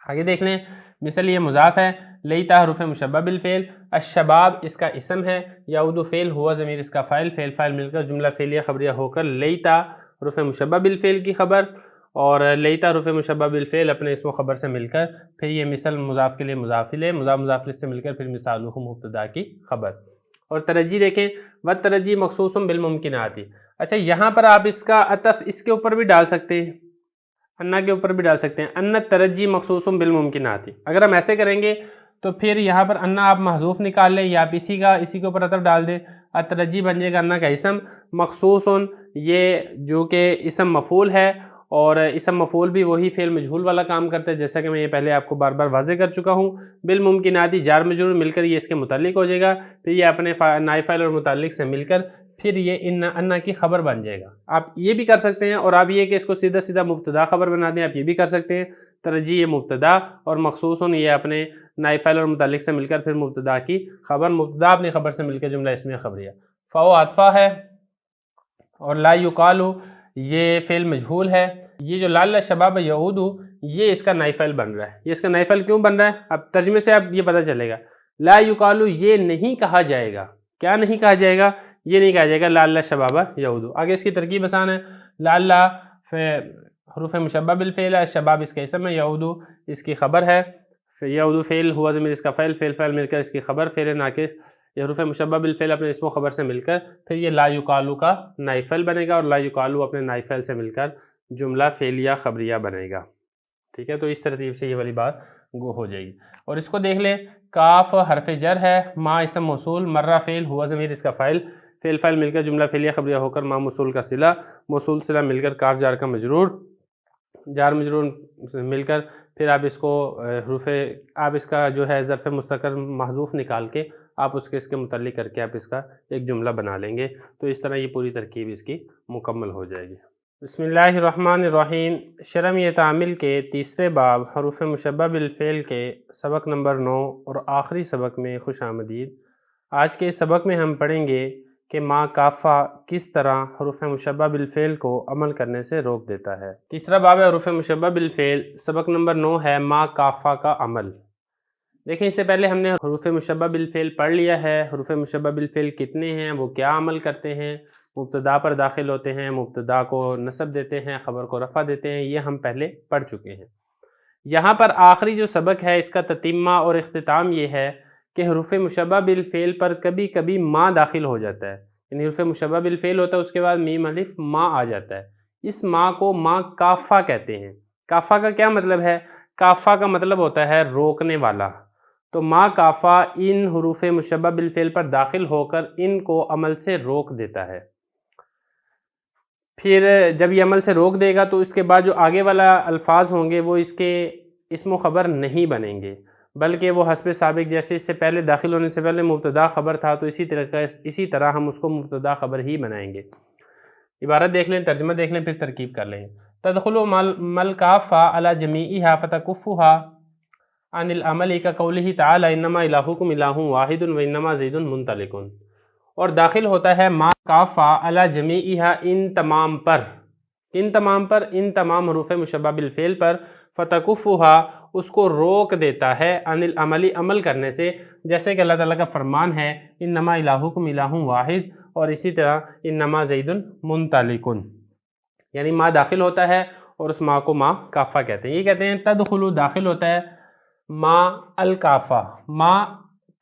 آگے دیکھ لیں، مثل یہ مضاف ہے، لیتا حروف مشبہ بالفعل، الشباب اس کا اسم ہے، یعود فعل ہوا ضمیر اس کا فاعل، فاعل مل کر جملہ فعلیہ خبریہ ہو کر لیتا حروف مشبہ بالفعل کی خبر، اور لیتا حروف مشبہ بالفعل اپنے اسم و خبر سے مل کر پھر یہ مثل مضاف کے لیے مضاف الیہ، مضاف الیہ سے مل کر پھر مثالہ مبتدا کی خبر۔ اور ترجی دیکھیں، والترجی مخصوص بالممکنات۔ اچھا یہاں پر آپ اس کا عطف اس کے اوپر بھی ڈال سکتے ہیں، انا کے اوپر بھی ڈال سکتے ہیں، ان ترجی مخصوص بالممکنات۔ اگر ہم ایسے کریں گے تو پھر یہاں پر انا آپ محذوف نکال لیں یا آپ اسی کے اوپر عطف ڈال دیں، الترجی بن جائے گا انا کا اسم، مخصوص یہ جو کہ اسم مفعول ہے، اور اسم مفعول بھی وہی فعل مجہول والا کام کرتا ہے جیسا کہ میں یہ پہلے آپ کو بار بار واضح کر چکا ہوں۔ بالممکناتی جار مجرور مل کر یہ اس کے متعلق ہو جائے گا، پھر یہ اپنے نائب فاعل اور متعلق سے مل کر پھر یہ انا کی خبر بن جائے گا۔ آپ یہ بھی کر سکتے ہیں، اور آپ یہ کہ اس کو سیدھا سیدھا مبتدا خبر بنا دیں، آپ یہ بھی کر سکتے ہیں۔ ترجی یہ مبتدا اور مخصوص یہ اپنے نائب فاعل اور متعلق سے مل کر پھر مبتدا کی خبر، مبتدا اپنی خبر سے مل کر جملہ اسمیہ خبریہ۔ فاو عطفہ ہے، اور لا یقالو یہ فعل مجہول ہے۔ یہ جو لعل شباب یعود یہ اس کا نائب فاعل بن رہا ہے۔ یہ اس کا نائب فاعل کیوں بن رہا ہے؟ اب ترجمے سے اب یہ پتہ چلے گا۔ لا یقالو یہ نہیں کہا جائے گا، کیا نہیں کہا جائے گا؟ یہ نہیں کہا جائے گا لعل شباب یعود۔ آگے اس کی ترکیب آسان ہے، لعل حروف مشبہ بالفعل ہے، شباب اس کا اسم ہے، یعود اس کی خبر ہے، یعود فعل ہوا ضمیر اس کا فعل مل کر اس کی خبر، فعل ناقص یہ حروف مشبہ بالفعل اپنے اسم و خبر سے مل کر پھر یہ لا یقالو کا نائب فاعل بنے گا، اور لا یقالو اپنے نائب فاعل سے مل کر جملہ فعلیہ خبریہ بنے گا۔ ٹھیک ہے، تو اس ترتیب سے یہ والی بات گو ہو جائے گی۔ اور اس کو دیکھ لیں، کاف حرف جر ہے، ما اسم موصول، مرہ فعل ہوا ضمیر اس کا فاعل مل کر جملہ فعلیہ خبریہ ہو کر ما موصول کا صلہ، موصول صلہ مل کر کاف جار کا مجرور، جار مجرور مل کر پھر آپ اس کو آپ اس کا جو ہے ظرف مستقر محذوف نکال کے آپ اس کے متعلق کر کے آپ اس کا ایک جملہ بنا لیں گے، تو اس طرح یہ پوری ترکیب اس کی مکمل ہو جائے گی۔ بسم اللہ الرحمن الرحیم۔ شرم تعمیل کے تیسرے باب حروف مشبہ بالفعل کے سبق نمبر 9 اور آخری سبق میں خوش آمدید۔ آج کے سبق میں ہم پڑھیں گے کہ ما کافہ کس طرح حروف مشبہ بالفعل کو عمل کرنے سے روک دیتا ہے۔ تیسرا باب ہے حروف مشبہ بالفعل، سبق نمبر 9 ہے ما کافہ کا عمل۔ دیکھیں، اس سے پہلے ہم نے حروف مشبہ بالفعل پڑھ لیا ہے، حروف مشبہ بالفعل کتنے ہیں، وہ کیا عمل کرتے ہیں، مبتدا پر داخل ہوتے ہیں، مبتدا کو نصب دیتے ہیں، خبر کو رفع دیتے ہیں، یہ ہم پہلے پڑھ چکے ہیں۔ یہاں پر آخری جو سبق ہے اس کا تتمہ اور اختتام یہ ہے کہ حروف مشبہ بالفعل پر کبھی کبھی ما داخل ہو جاتا ہے، یعنی حروف مشبہ بالفعل ہوتا ہے اس کے بعد میم الف ما آ جاتا ہے، اس ما کو ما کافہ کہتے ہیں۔ کافہ کا کیا مطلب ہے؟ کافہ کا مطلب ہوتا ہے روکنے والا، تو ما کافہ ان حروف مشبہ بالفعل پر داخل ہو کر ان کو عمل سے روک دیتا ہے۔ پھر جب یہ عمل سے روک دے گا تو اس کے بعد جو آگے والا الفاظ ہوں گے وہ اس کے اسم و خبر نہیں بنیں گے، بلکہ وہ حسب سابق جیسے اس سے پہلے داخل ہونے سے پہلے مبتدا خبر تھا تو اسی طرح ہم اس کو مبتدا خبر ہی بنائیں گے۔ عبارت دیکھ لیں، ترجمہ دیکھ لیں، پھر ترکیب کر لیں۔ تدخل مل کافہ علی جمیعہا فتکفہا عن العمل کقولہ تعالی انما الہکم الہ واحد و انما زید منطلق، اور داخل ہوتا ہے ما کافہ علی جمیعہا ان تمام پر، ان تمام حروف مشبہ بالفعل پر، فتکفہا اس کو روک دیتا ہے عن العمل عمل کرنے سے، جیسے کہ اللہ تعالیٰ کا فرمان ہے انما الہکم الہ واحد، اور اسی طرح انما زید منطلق، یعنی ما داخل ہوتا ہے اور اس ما کو ما کافہ کہتے ہیں۔ یہ کہتے ہیں تدخل داخل ہوتا ہے ما الکافہ، ما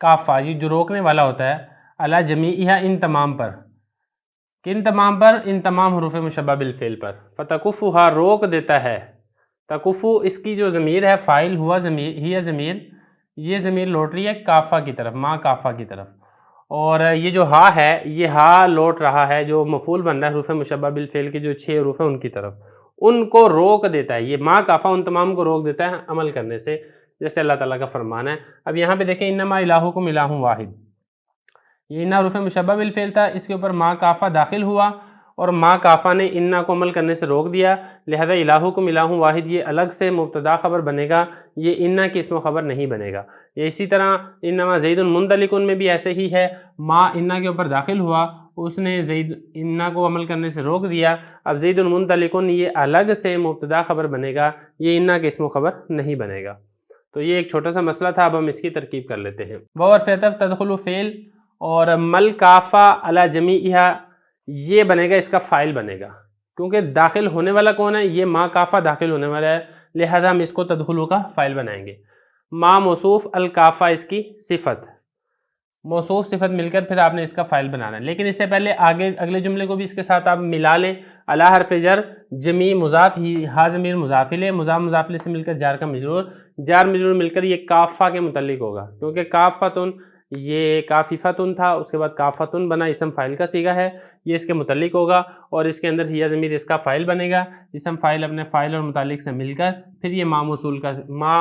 کافہ یہ جو روکنے والا ہوتا ہے، علی جمیعہا ان تمام پر، کن تمام پر؟ ان تمام حروف مشبہ بالفعل پر، فتکفہا روک دیتا ہے۔ تکفو اس کی جو ضمیر ہے فاعل ہوا ضمیر ہی ضمیر، یہ ضمیر لوٹ رہی ہے کافہ کی طرف، ما کافہ کی طرف، اور یہ جو ہا ہے یہ ہا لوٹ رہا ہے جو مفعول بن رہا ہے حروف مشبہ بالفعل کے جو 6 حروف ہیں ان کی طرف، ان کو روک دیتا ہے۔ یہ ما کافہ ان تمام کو روک دیتا ہے عمل کرنے سے، جیسے اللہ تعالیٰ کا فرمان ہے۔ اب یہاں پہ دیکھیں انما الہکم الہ واحد، یہ انا حروف مشبہ بالفعل تھا، اس کے اوپر ما کافہ داخل ہوا اور ما کافہ نے انا کو عمل کرنے سے روک دیا، لہذا الہکم الہ واحد یہ الگ سے مبتدا خبر بنے گا، یہ انا کی اسم و خبر نہیں بنے گا۔ یہ اسی طرح انما زید منطلق میں بھی ایسے ہی ہے، ما انا کے اوپر داخل ہوا، اس نے زید انا کو عمل کرنے سے روک دیا، اب زید منطلق یہ الگ سے مبتدا خبر بنے گا، یہ انا کے اسم و خبر نہیں بنے گا۔ تو یہ ایک چھوٹا سا مسئلہ تھا، اب ہم اس کی ترکیب کر لیتے ہیں۔ و حرف عطف تدخل فعل اور مل کافہ علی جمیعہا یہ بنے گا، اس کا فاعل بنے گا، کیونکہ داخل ہونے والا کون ہے؟ یہ ما کافہ داخل ہونے والا ہے، لہذا ہم اس کو تدخلو کا فاعل بنائیں گے۔ ما موصوف الکافہ اس کی صفت، موصوف صفت مل کر پھر آپ نے اس کا فاعل بنانا ہے، لیکن اس سے پہلے آگے اگلے جملے کو بھی اس کے ساتھ آپ ملا لیں۔ علی حرف جر جمی مضاف ہی ہا ضمیر مضاف الیہ، مضاف مضاف الیہ سے مل کر جار کا مجرور، جار مجرور مل کر یہ کافہ کے متعلق ہوگا، کیونکہ کافتن یہ کاففتن تھا، اس کے بعد کافتن بنا، اسم فاعل کا صیغہ ہے، یہ اس کے متعلق ہوگا اور اس کے اندر ہی ضمیر اس کا فاعل بنے گا، اسم فاعل اپنے فاعل اور متعلق سے مل کر پھر یہ ما موصول کا ما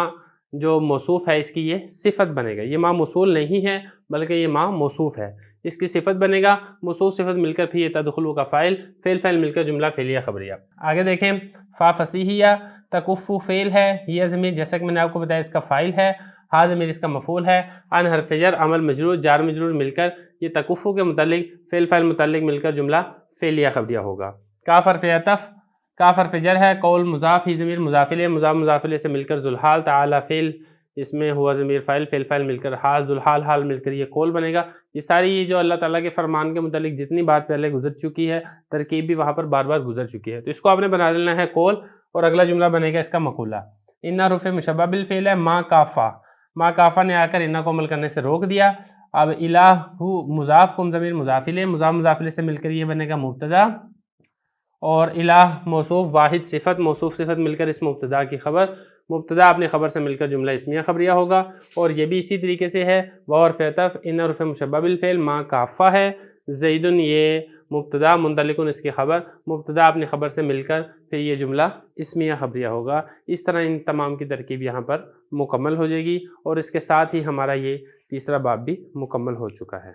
جو موصوف ہے اس کی یہ صفت بنے گا، یہ ما موصول نہیں ہے بلکہ یہ ما موصوف ہے، اس کی صفت بنے گا، موصوف صفت مل کر پھر یہ تدخلو کا فاعل، فعل فاعل مل کر جملہ فعلیہ خبریہ۔ آگے دیکھیں، فا فصیحیہ تکفو فعل ہے، یہ ضمیر جیسا کہ میں نے آپ کو بتایا اس کا فاعل ہے، ہا ضمیر اس کا مفعول ہے، ان حرف جر عمل مجرور جار مجرور مل کر یہ تکفو کے متعلق فعل فاعل متعلق مل کر جملہ فعلیہ خبریہ ہوگا۔ کاف حرف عطف، کاف حرف جر ہے، قول مضاف ہی ضمیر مضاف الیہ، مضاف مضاف الیہ سے مل کر ذوالحال تعالی فعل، اس میں ہوا ضمیر فاعل فعل فاعل مل کر حال ذوالحال حال مل کر یہ قول بنے گا۔ یہ ساری جو اللہ تعالیٰ کے فرمان کے متعلق جتنی بات پہلے گزر چکی ہے، ترکیب بھی وہاں پر بار بار گزر چکی ہے، تو اس کو آپ نے بنا لینا ہے قول، اور اگلا جملہ بنے گا اس کا مقولہ۔ ان حروف مشبہ بالفعل ہے، ما کافہ، ما کافہ نے آ کر انا کو عمل کرنے سے روک دیا، اب الہ مضاف کم ضمیر مضاف الیہ، مضاف مضاف الیہ سے مل کر یہ بنے گا مبتدا، اور الہ موصوف واحد صفت، موصوف صفت مل کر اس مبتدا کی خبر، مبتدا اپنی خبر سے مل کر جملہ اسمیہ خبریہ ہوگا، اور یہ بھی اسی طریقے سے ہے، و حرف عطف ان حروف مشبہ بالفعل ما کافہ ہے، زیدن یہ مبتدا منطلقن اس کی خبر، مبتدا اپنی خبر سے مل کر پھر یہ جملہ اسمیہ خبریہ ہوگا۔ اس طرح ان تمام کی ترکیب یہاں پر مکمل ہو جائے گی، اور اس کے ساتھ ہی ہمارا یہ تیسرا باب بھی مکمل ہو چکا ہے۔